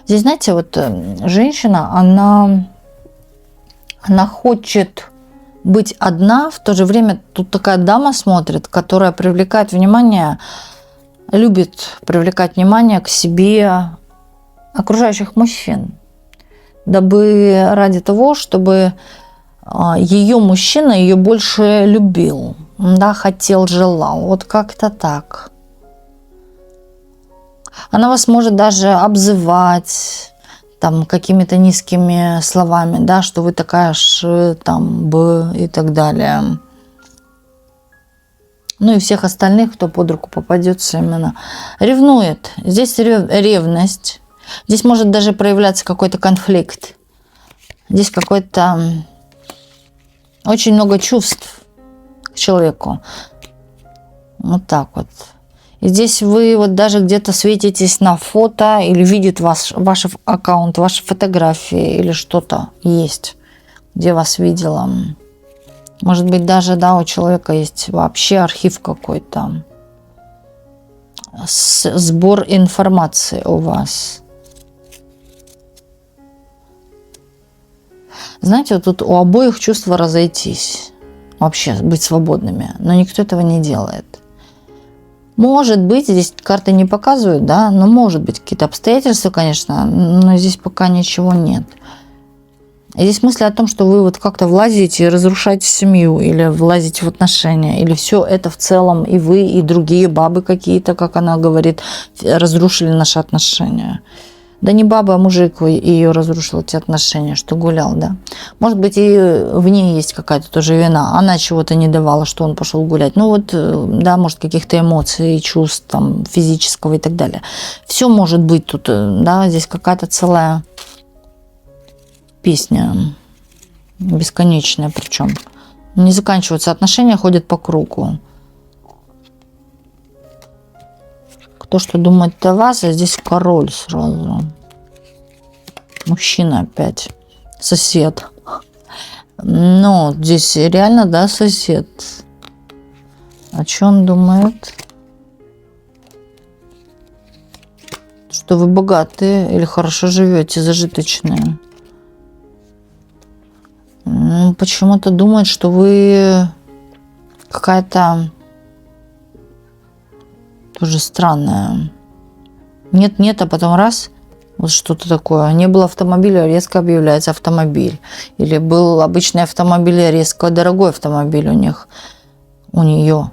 A: Здесь, знаете, вот женщина, она хочет быть одна, в то же время тут такая дама смотрит, которая привлекает внимание, любит привлекать внимание к себе окружающих мужчин, дабы ради того, чтобы ее мужчина ее больше любил, да, хотел, желал, вот как-то так. Она вас может даже обзывать там какими-то низкими словами, да, что вы такая ж, там, б и так далее. Ну и всех остальных, кто под руку попадется именно. Ревнует. Здесь ревность. Здесь может даже проявляться какой-то конфликт. Здесь какой-то очень много чувств к человеку. Вот так вот. И здесь вы вот даже где-то светитесь на фото или видит ваш аккаунт, ваши фотографии или что-то есть, где вас видела. Может быть, даже, да, у человека есть вообще архив какой-то. Сбор информации у вас. Знаете, вот тут у обоих чувства разойтись. Вообще быть свободными. Но никто этого не делает. Может быть, здесь карты не показывают, да, но может быть какие-то обстоятельства, конечно, но здесь пока ничего нет. И здесь мысли о том, что вы вот как-то влазите и разрушаете семью, или влазите в отношения, или все это в целом и вы, и другие бабы какие-то, как она говорит, разрушили наши отношения. Да не баба, а мужик ее разрушил, эти отношения, что гулял, да. Может быть, и в ней есть какая-то тоже вина. Она чего-то не давала, что он пошел гулять. Ну вот, да, может, каких-то эмоций, чувств, там, физического и так далее. Все может быть тут, да, здесь какая-то целая песня, бесконечная причем. Не заканчиваются отношения, ходят по кругу. Кто что думает о вас, а здесь король сразу. Мужчина опять. Сосед. Но здесь реально, да, сосед. О чем думает? Что вы богатые или хорошо живете, зажиточные. Почему-то думает, что вы какая-то тоже странная. Нет, а потом раз, вот что-то такое. Не было автомобиля, резко объявляется автомобиль. Или был обычный автомобиль, резко дорогой автомобиль у нее.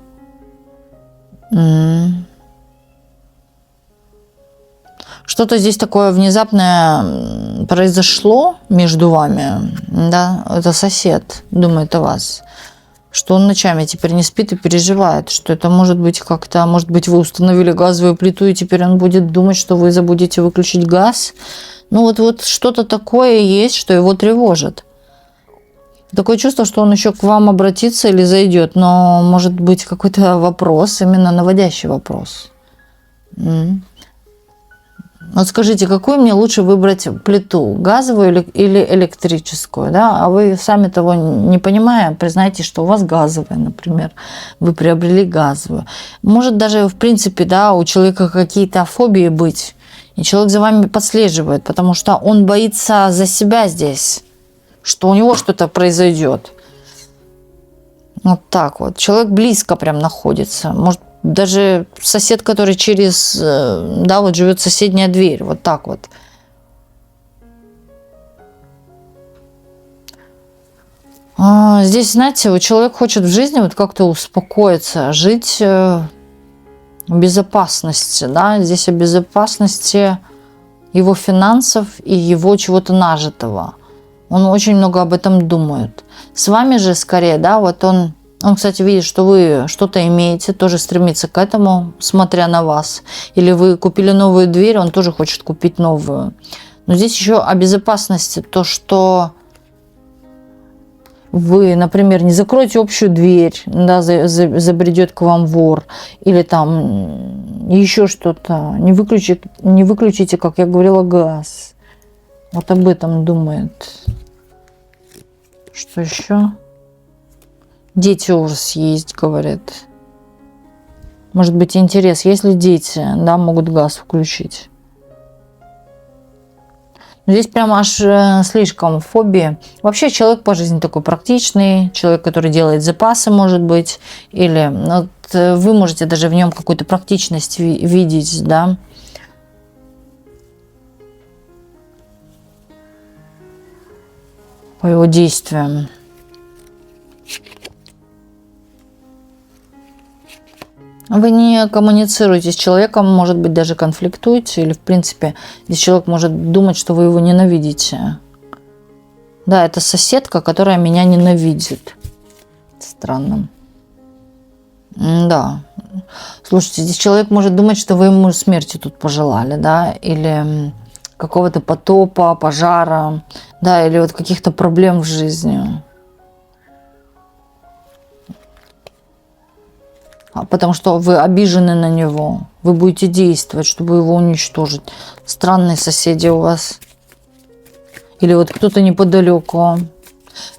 A: Что-то здесь такое внезапное произошло между вами. Да, это сосед думает о вас. что он ночами теперь не спит и переживает, что это может быть как-то, может быть, вы установили газовую плиту, и теперь он будет думать, что вы забудете выключить газ. Ну вот что-то такое есть, что его тревожит. Такое чувство, что он еще к вам обратится или зайдет, но может быть какой-то вопрос, именно наводящий вопрос. Вот скажите, какую мне лучше выбрать плиту, газовую или электрическую, да? А вы сами того не понимая, признайте, что у вас газовая, например, вы приобрели газовую. Может даже, в принципе, да, у человека какие-то фобии быть, и человек за вами подслеживает, потому что он боится за себя здесь, что у него что-то произойдет. Вот так вот. Человек близко прям находится. Может, даже сосед, который через, да, вот живет соседняя дверь, вот так вот. Здесь, знаете, вот человек хочет в жизни вот как-то успокоиться, жить в безопасности, да, здесь о безопасности его финансов и его чего-то нажитого. Он очень много об этом думает. С вами же скорее, да, вот он, кстати, видит, что вы что-то имеете, тоже стремится к этому, смотря на вас. Или вы купили новую дверь, он тоже хочет купить новую. Но здесь еще о безопасности. То, что вы, например, не закроете общую дверь, да, забредет к вам вор, или там еще что-то, не выключите, как я говорила, газ. Вот об этом думает. Что еще? Дети ужас есть, говорят. Может быть, интерес. Если дети, да, могут газ включить. Но здесь прям аж слишком фобия. Вообще человек по жизни такой практичный, человек, который делает запасы, может быть. Или вот, вы можете даже в нем какую-то практичность видеть, да. По его действиям. Вы не коммуницируете с человеком, может быть, даже конфликтуете, или, в принципе, здесь человек может думать, что вы его ненавидите. Да, это соседка, которая меня ненавидит. Странно. Да. Слушайте, здесь человек может думать, что вы ему смерти тут пожелали, да, или какого-то потопа, пожара, да, или вот каких-то проблем в жизни. Потому что вы обижены на него. Вы будете действовать, чтобы его уничтожить. Странные соседи у вас. Или вот кто-то неподалеку.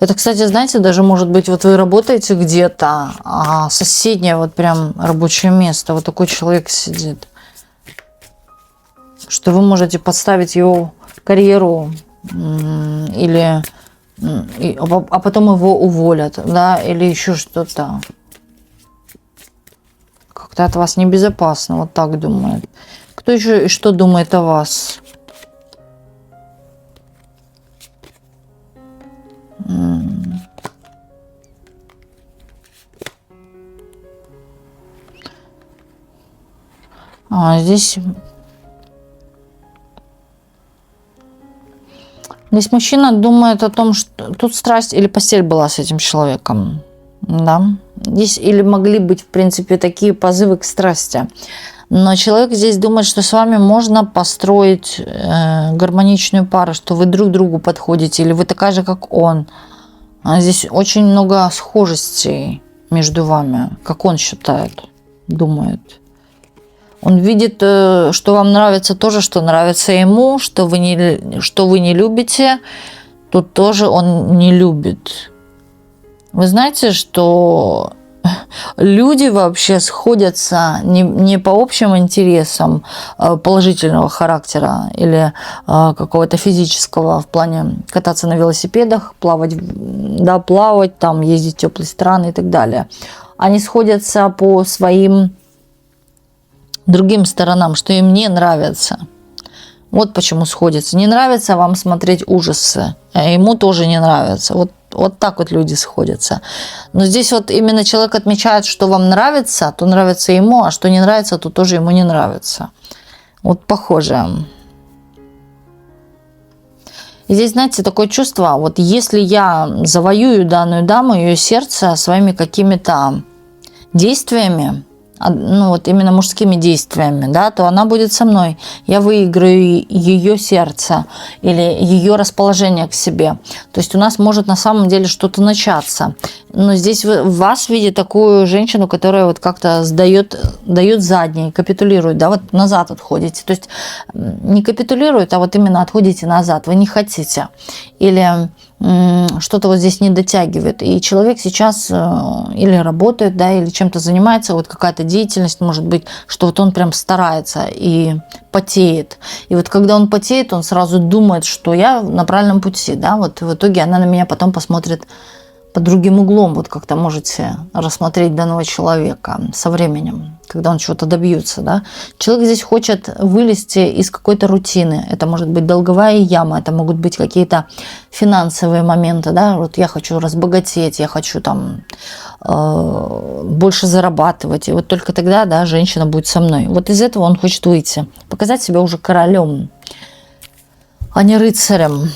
A: Это, кстати, знаете, даже может быть, вот вы работаете где-то, а соседнее вот прям рабочее место, вот такой человек сидит. Что вы можете подставить его карьеру, или, а потом его уволят, да, или еще что-то. Как-то от вас небезопасно, вот так думает. Кто еще и что думает о вас? Здесь мужчина думает о том, что тут страсть или постель была с этим человеком, да. Здесь или могли быть, в принципе, такие позывы к страсти. Но человек здесь думает, что с вами можно построить гармоничную пару, что вы друг другу подходите, или вы такая же, как он. Здесь очень много схожестей между вами, как он считает, думает. Он видит, что вам нравится то же, что нравится ему, что вы не любите, тут тоже он не любит. Вы знаете, что люди вообще сходятся не по общим интересам положительного характера или какого-то физического в плане кататься на велосипедах, плавать, там, ездить в теплые страны и так далее. Они сходятся по своим другим сторонам, что им не нравится. Вот почему сходятся. Не нравится вам смотреть ужасы, а ему тоже не нравится. Вот так вот люди сходятся. Но здесь вот именно человек отмечает, что вам нравится, то нравится ему, а что не нравится, то тоже ему не нравится. Вот похоже. И здесь, знаете, такое чувство, вот если я завоюю данную даму, ее сердце своими какими-то действиями, ну вот именно мужскими действиями, да, то она будет со мной. Я выиграю ее сердце или ее расположение к себе. То есть у нас может на самом деле что-то начаться. Но здесь в вас видит такую женщину, которая вот как-то дает задние, капитулирует, да, вот назад отходите. То есть не капитулирует, а вот именно отходите назад. Вы не хотите. Или что-то вот здесь не дотягивает. И человек сейчас или работает, да, или чем-то занимается, вот какая-то деятельность, может быть, что вот он прям старается и потеет. И вот когда он потеет, он сразу думает, что я на правильном пути, да, вот в итоге она на меня потом посмотрит под другим углом. Вот как-то можете рассмотреть данного человека со временем, когда он чего-то добьется, да. Человек здесь хочет вылезти из какой-то рутины. Это может быть долговая яма, это могут быть какие-то финансовые моменты, да. Вот я хочу разбогатеть, я хочу там больше зарабатывать. И вот только тогда, да, женщина будет со мной. Вот из этого он хочет выйти, показать себя уже королем, а не рыцарем.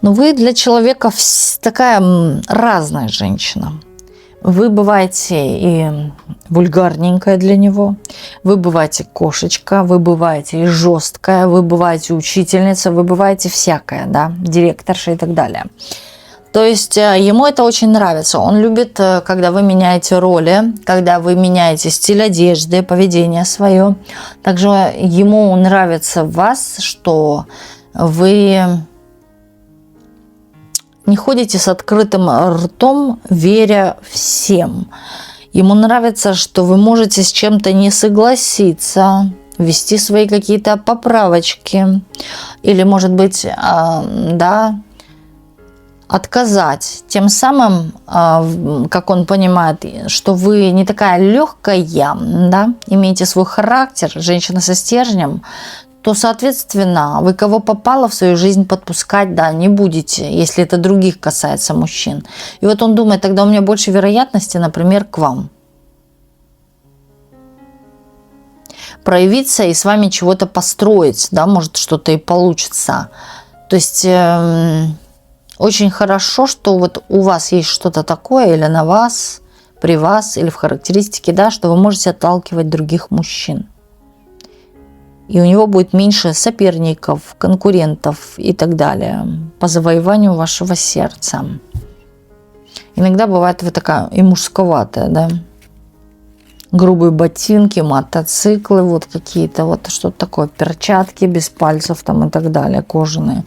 A: Но вы для человека такая разная женщина. Вы бываете и вульгарненькая для него, вы бываете кошечка, вы бываете и жесткая, вы бываете учительница, вы бываете всякая, да, директорша и так далее. То есть ему это очень нравится. Он любит, когда вы меняете роли, когда вы меняете стиль одежды, поведение свое. Также ему нравится в вас, что вы не ходите с открытым ртом, веря всем. Ему нравится, что вы можете с чем-то не согласиться, ввести свои какие-то поправочки. Или, может быть, да, отказать. Тем самым, как он понимает, что вы не такая легкая, да, имеете свой характер, женщина со стержнем, то, соответственно, вы кого попало в свою жизнь подпускать, да, не будете, если это других касается мужчин. И вот он думает, тогда у меня больше вероятности, например, к вам проявиться и с вами чего-то построить, да, может что-то и получится. То есть очень хорошо, что вот у вас есть что-то такое или на вас, при вас, или в характеристике, да, что вы можете отталкивать других мужчин. И у него будет меньше соперников, конкурентов и так далее по завоеванию вашего сердца. Иногда бывает вы такая и мужсковатая, да. Грубые ботинки, мотоциклы, вот какие-то, вот что-то такое, перчатки без пальцев там и так далее, кожаные.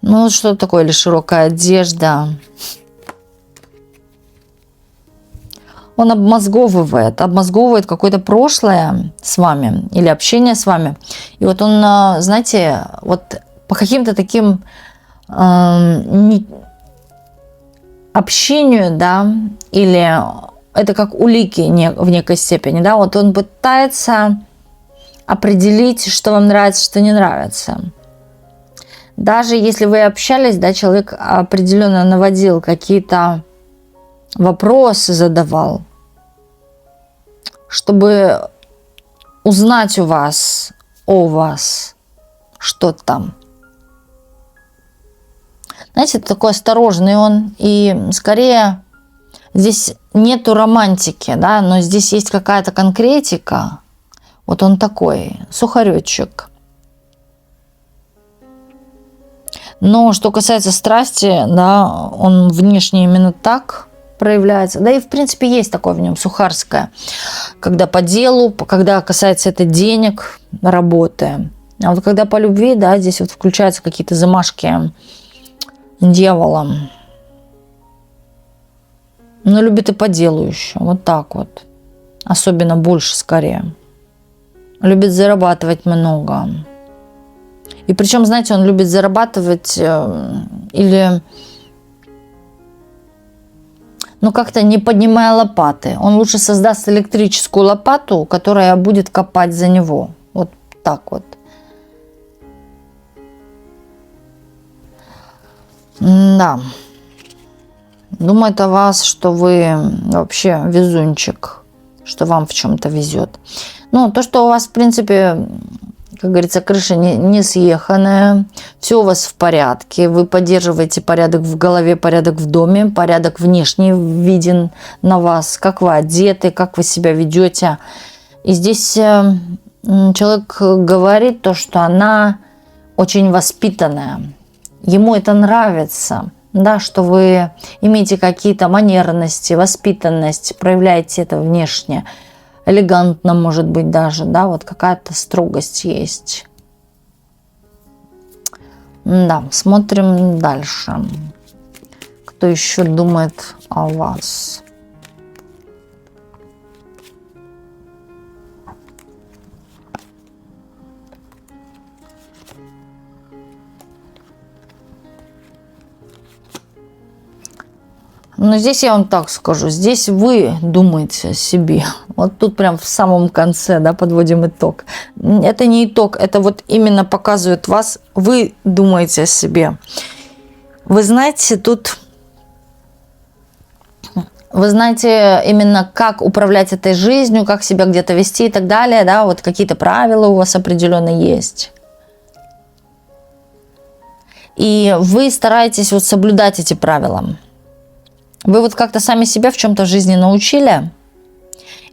A: Ну, вот что такое, или широкая одежда. Он обмозговывает какое-то прошлое с вами или общение с вами. И вот он, знаете, вот по каким-то таким общению, да, или это как улики в некой степени, да, вот он пытается определить, что вам нравится, что не нравится. Даже если вы общались, да, человек определенно наводил какие-то вопросы, задавал, чтобы узнать о вас, что там. Знаете, такой осторожный он, и скорее здесь нету романтики, да, но здесь есть какая-то конкретика. Вот он такой, сухаречек. Но что касается страсти, да, он внешне именно так проявляется. Да и в принципе есть такое в нем сухарское. Когда по делу, когда касается это денег, работы. А вот когда по любви, да, здесь вот включаются какие-то замашки дьявола. Но любит и по делу еще. Вот так вот. Особенно больше скорее. Любит зарабатывать много. И причем, знаете, он любит зарабатывать или, ну, как-то не поднимая лопаты. Он лучше создаст электрическую лопату, которая будет копать за него. Вот так вот. Да. Думает о вас, что вы вообще везунчик. что вам в чем-то везет. Ну, то, что у вас, в принципе, как говорится, крыша не съеханная, все у вас в порядке, вы поддерживаете порядок в голове, порядок в доме, порядок внешний виден на вас, как вы одеты, как вы себя ведете. И здесь человек говорит то, что она очень воспитанная, ему это нравится, да, что вы имеете какие-то манерности, воспитанность, проявляете это внешне. Элегантно, может быть, даже, да, вот какая-то строгость есть. Да, смотрим дальше. Кто еще думает о вас? Но здесь я вам так скажу, здесь вы думаете о себе. Вот тут прям в самом конце, да, подводим итог. Это не итог, это вот именно показывает вас, вы думаете о себе. Вы знаете, тут, вы знаете именно, как управлять этой жизнью, как себя где-то вести и так далее, да, вот какие-то правила у вас определенно есть. И вы стараетесь вот соблюдать эти правила. Вы вот как-то сами себя в чем-то в жизни научили.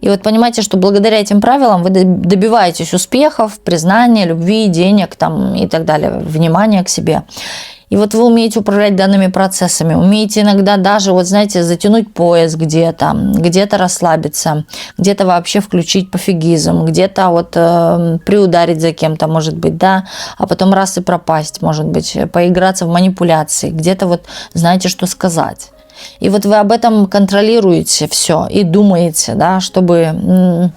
A: И вот понимаете, что благодаря этим правилам вы добиваетесь успехов, признания, любви, денег там, и так далее, внимания к себе. И вот вы умеете управлять данными процессами, умеете иногда даже, вот знаете, затянуть пояс где-то, где-то расслабиться, где-то вообще включить пофигизм, где-то вот приударить за кем-то, может быть, да, а потом раз и пропасть, может быть, поиграться в манипуляции, где-то вот знаете, что сказать. И вот вы об этом контролируете все и думаете, да, чтобы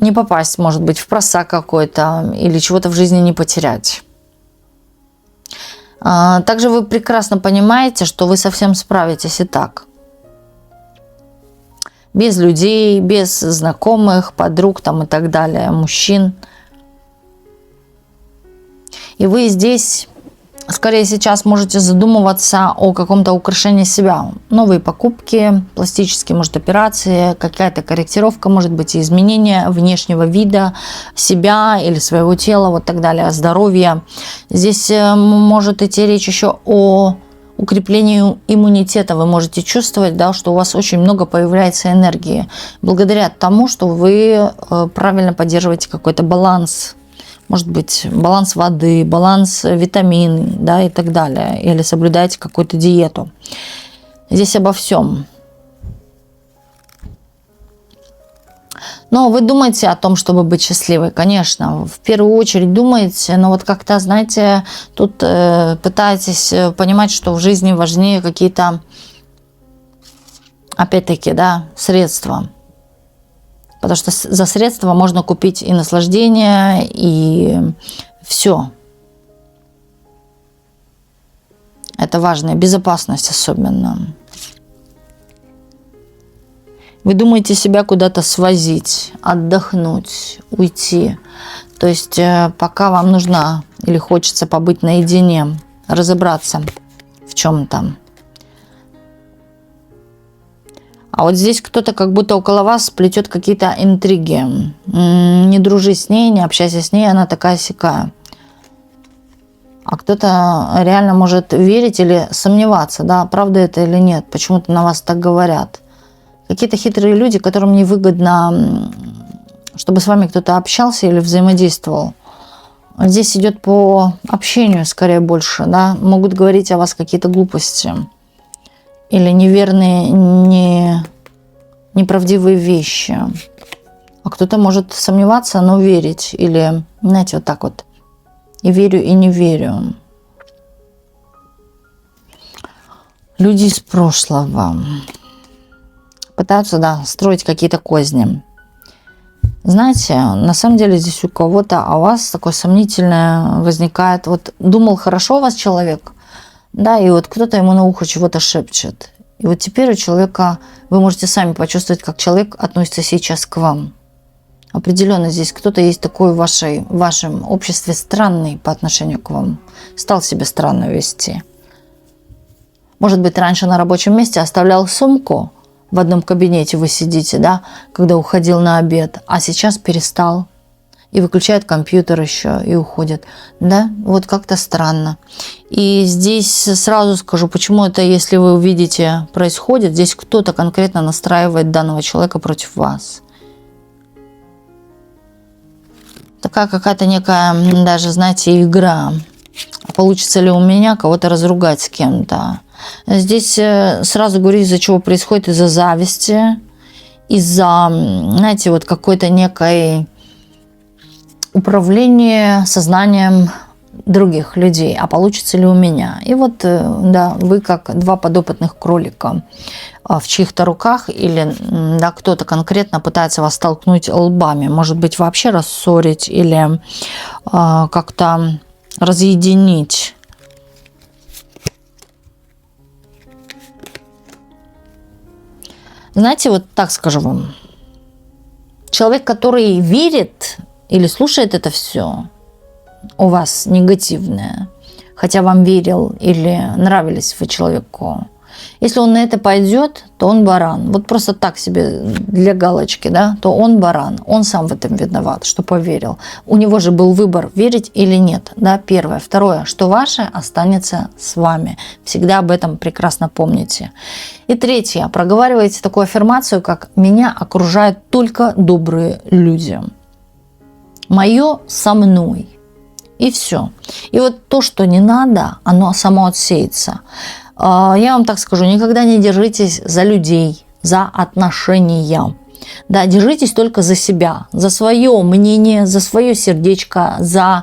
A: не попасть, может быть, в просак какой-то или чего-то в жизни не потерять. Также вы прекрасно понимаете, что вы совсем справитесь и так. Без людей, без знакомых, подруг там и так далее, мужчин. И вы здесь... Скорее сейчас можете задумываться о каком-то украшении себя. Новые покупки, пластические, может, операции, какая-то корректировка, может быть, и изменение внешнего вида себя или своего тела, вот так далее, здоровья. Здесь может идти речь еще о укреплении иммунитета. Вы можете чувствовать, да, что у вас очень много появляется энергии благодаря тому, что вы правильно поддерживаете какой-то баланс. Может быть, баланс воды, баланс витамин, да, и так далее. Или соблюдаете какую-то диету. Здесь обо всем. Но вы думаете о том, чтобы быть счастливой, конечно. В первую очередь думаете, но вот как-то, знаете, тут пытаетесь понимать, что в жизни важнее какие-то, опять-таки, да, средства. Потому что за средства можно купить и наслаждение, и все. Это важно, безопасность особенно. Вы думаете себя куда-то свозить, отдохнуть, уйти. То есть пока вам нужно или хочется побыть наедине, разобраться в чем-то. А вот здесь кто-то как будто около вас плетет какие-то интриги. Не дружи с ней, не общайся с ней, она такая-сякая. А кто-то реально может верить или сомневаться, да, правда это или нет, почему-то на вас так говорят. Какие-то хитрые люди, которым невыгодно, чтобы с вами кто-то общался или взаимодействовал. Здесь идет по общению скорее больше, да, могут говорить о вас какие-то глупости. Или неверные, неправдивые вещи. А кто-то может сомневаться, но верить. Или, знаете, вот так вот. И верю, и не верю. Люди из прошлого пытаются, да, строить какие-то козни. Знаете, на самом деле здесь у кого-то, а у вас такое сомнительное возникает. Вот думал, хорошо у вас человек, да, и вот кто-то ему на ухо чего-то шепчет. И вот теперь у человека, вы можете сами почувствовать, как человек относится сейчас к вам. Определенно здесь кто-то есть такой в вашем обществе странный по отношению к вам. Стал себя странно вести. Может быть, раньше на рабочем месте оставлял сумку, в одном кабинете вы сидите, да, когда уходил на обед, а сейчас перестал. И выключает компьютер еще, и уходит. Да, вот как-то странно. И здесь сразу скажу, почему это, если вы увидите, происходит, здесь кто-то конкретно настраивает данного человека против вас. Такая какая-то некая, даже, знаете, игра. Получится ли у меня кого-то разругать с кем-то? Здесь сразу говорю, из-за чего происходит, из-за зависти, из-за, знаете, вот какой-то некой управление сознанием других людей, а получится ли у меня. И вот, да, вы как два подопытных кролика в чьих-то руках, или да, кто-то конкретно пытается вас столкнуть лбами, может быть, вообще рассорить или как-то разъединить. Знаете, вот так скажу вам. Человек, который верит или слушает это все у вас негативное, хотя вам верил или нравились вы человеку, если он на это пойдет, то он баран. Вот просто так себе для галочки, да, то он баран. Он сам в этом виноват, что поверил. У него же был выбор, верить или нет. Да, первое. Второе, что ваше останется с вами. Всегда об этом прекрасно помните. И третье. Проговаривайте такую аффирмацию, как «Меня окружают только добрые люди». Мое со мной. И все. И вот то, что не надо, оно само отсеется. Я вам так скажу, никогда не держитесь за людей, за отношения. Да, держитесь только за себя, за свое мнение, за свое сердечко, за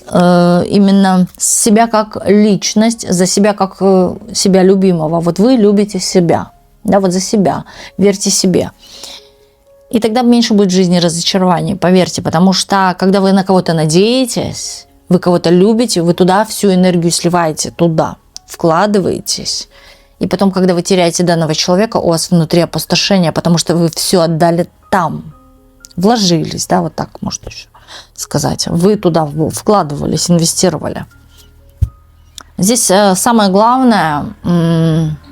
A: именно себя как личность, за себя как себя любимого. Вот вы любите себя, да, вот за себя, верьте себе. И тогда меньше будет в жизни разочарований, поверьте, потому что когда вы на кого-то надеетесь, вы кого-то любите, вы туда всю энергию сливаете, туда, вкладываетесь. И потом, когда вы теряете данного человека, у вас внутри опустошение, потому что вы все отдали там, вложились, да, вот так можно еще сказать. Вы туда вкладывались, инвестировали. Здесь самое главное,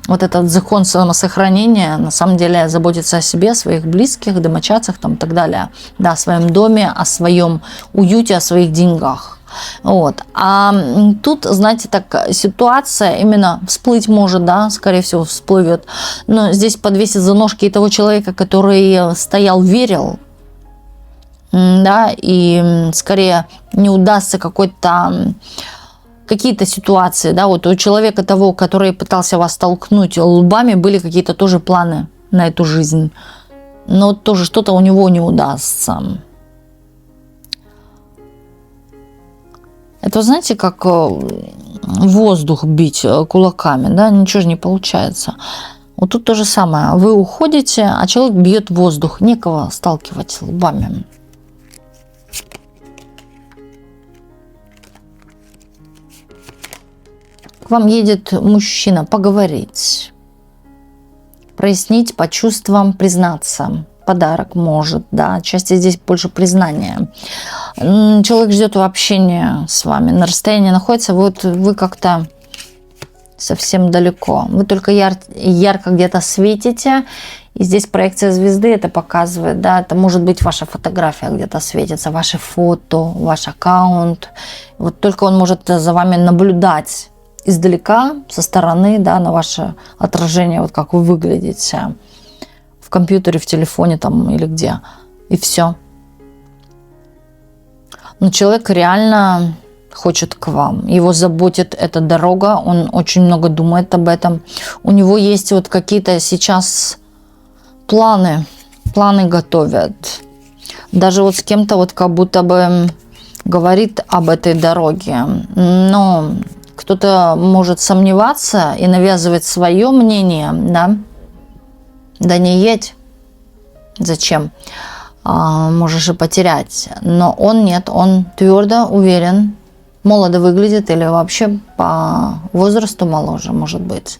A: вот этот закон самосохранения, на самом деле заботиться о себе, о своих близких, домочадцах там, и так далее, да, о своем доме, о своем уюте, о своих деньгах. Вот. А тут, знаете, так ситуация именно всплыть может, да, скорее всего всплывет, но здесь подвесит за ножки и того человека, который стоял, верил, да, и скорее не удастся какие-то ситуации, да, вот у человека того, который пытался вас толкнуть лбами, были какие-то тоже планы на эту жизнь, но тоже что-то у него не удастся. Это, знаете, как воздух бить кулаками, да, ничего же не получается. Вот тут то же самое. Вы уходите, а человек бьет воздух, некого сталкивать лбами. К вам едет мужчина поговорить, прояснить по чувствам, признаться. Подарок может, да, отчасти здесь больше признания. Человек ждет общения с вами, на расстоянии находится, вот вы как-то совсем далеко. Вы только ярко где-то светите, и здесь проекция звезды это показывает, да, это может быть ваша фотография где-то светится, ваше фото, ваш аккаунт. Вот только он может за вами наблюдать издалека, со стороны, да, на ваше отражение, вот как вы выглядите. В компьютере, в телефоне там или где. И все. Но человек реально хочет к вам. Его заботит эта дорога. Он очень много думает об этом. У него есть вот какие-то сейчас планы. Планы готовят. Даже вот с кем-то вот как будто бы говорит об этой дороге. Но кто-то может сомневаться и навязывать свое мнение, да. Да не едь. Зачем? Можешь и потерять. Но он нет, он твердо уверен, молодо выглядит или вообще по возрасту моложе, может быть.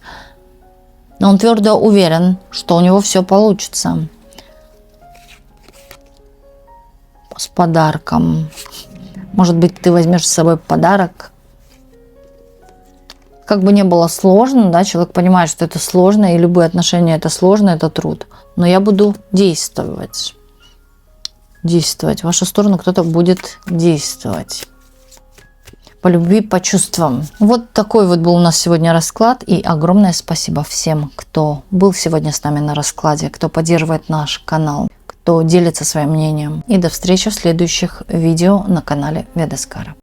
A: Но он твердо уверен, что у него все получится. С подарком. Может быть, ты возьмешь с собой подарок. как бы не было сложно, да, человек понимает, что это сложно, и любые отношения это сложно, это труд. Но я буду действовать. Действовать. В вашу сторону кто-то будет действовать. По любви, по чувствам. Вот такой вот был у нас сегодня расклад. И огромное спасибо всем, кто был сегодня с нами на раскладе, кто поддерживает наш канал, кто делится своим мнением. И до встречи в следующих видео на канале Ведаскара.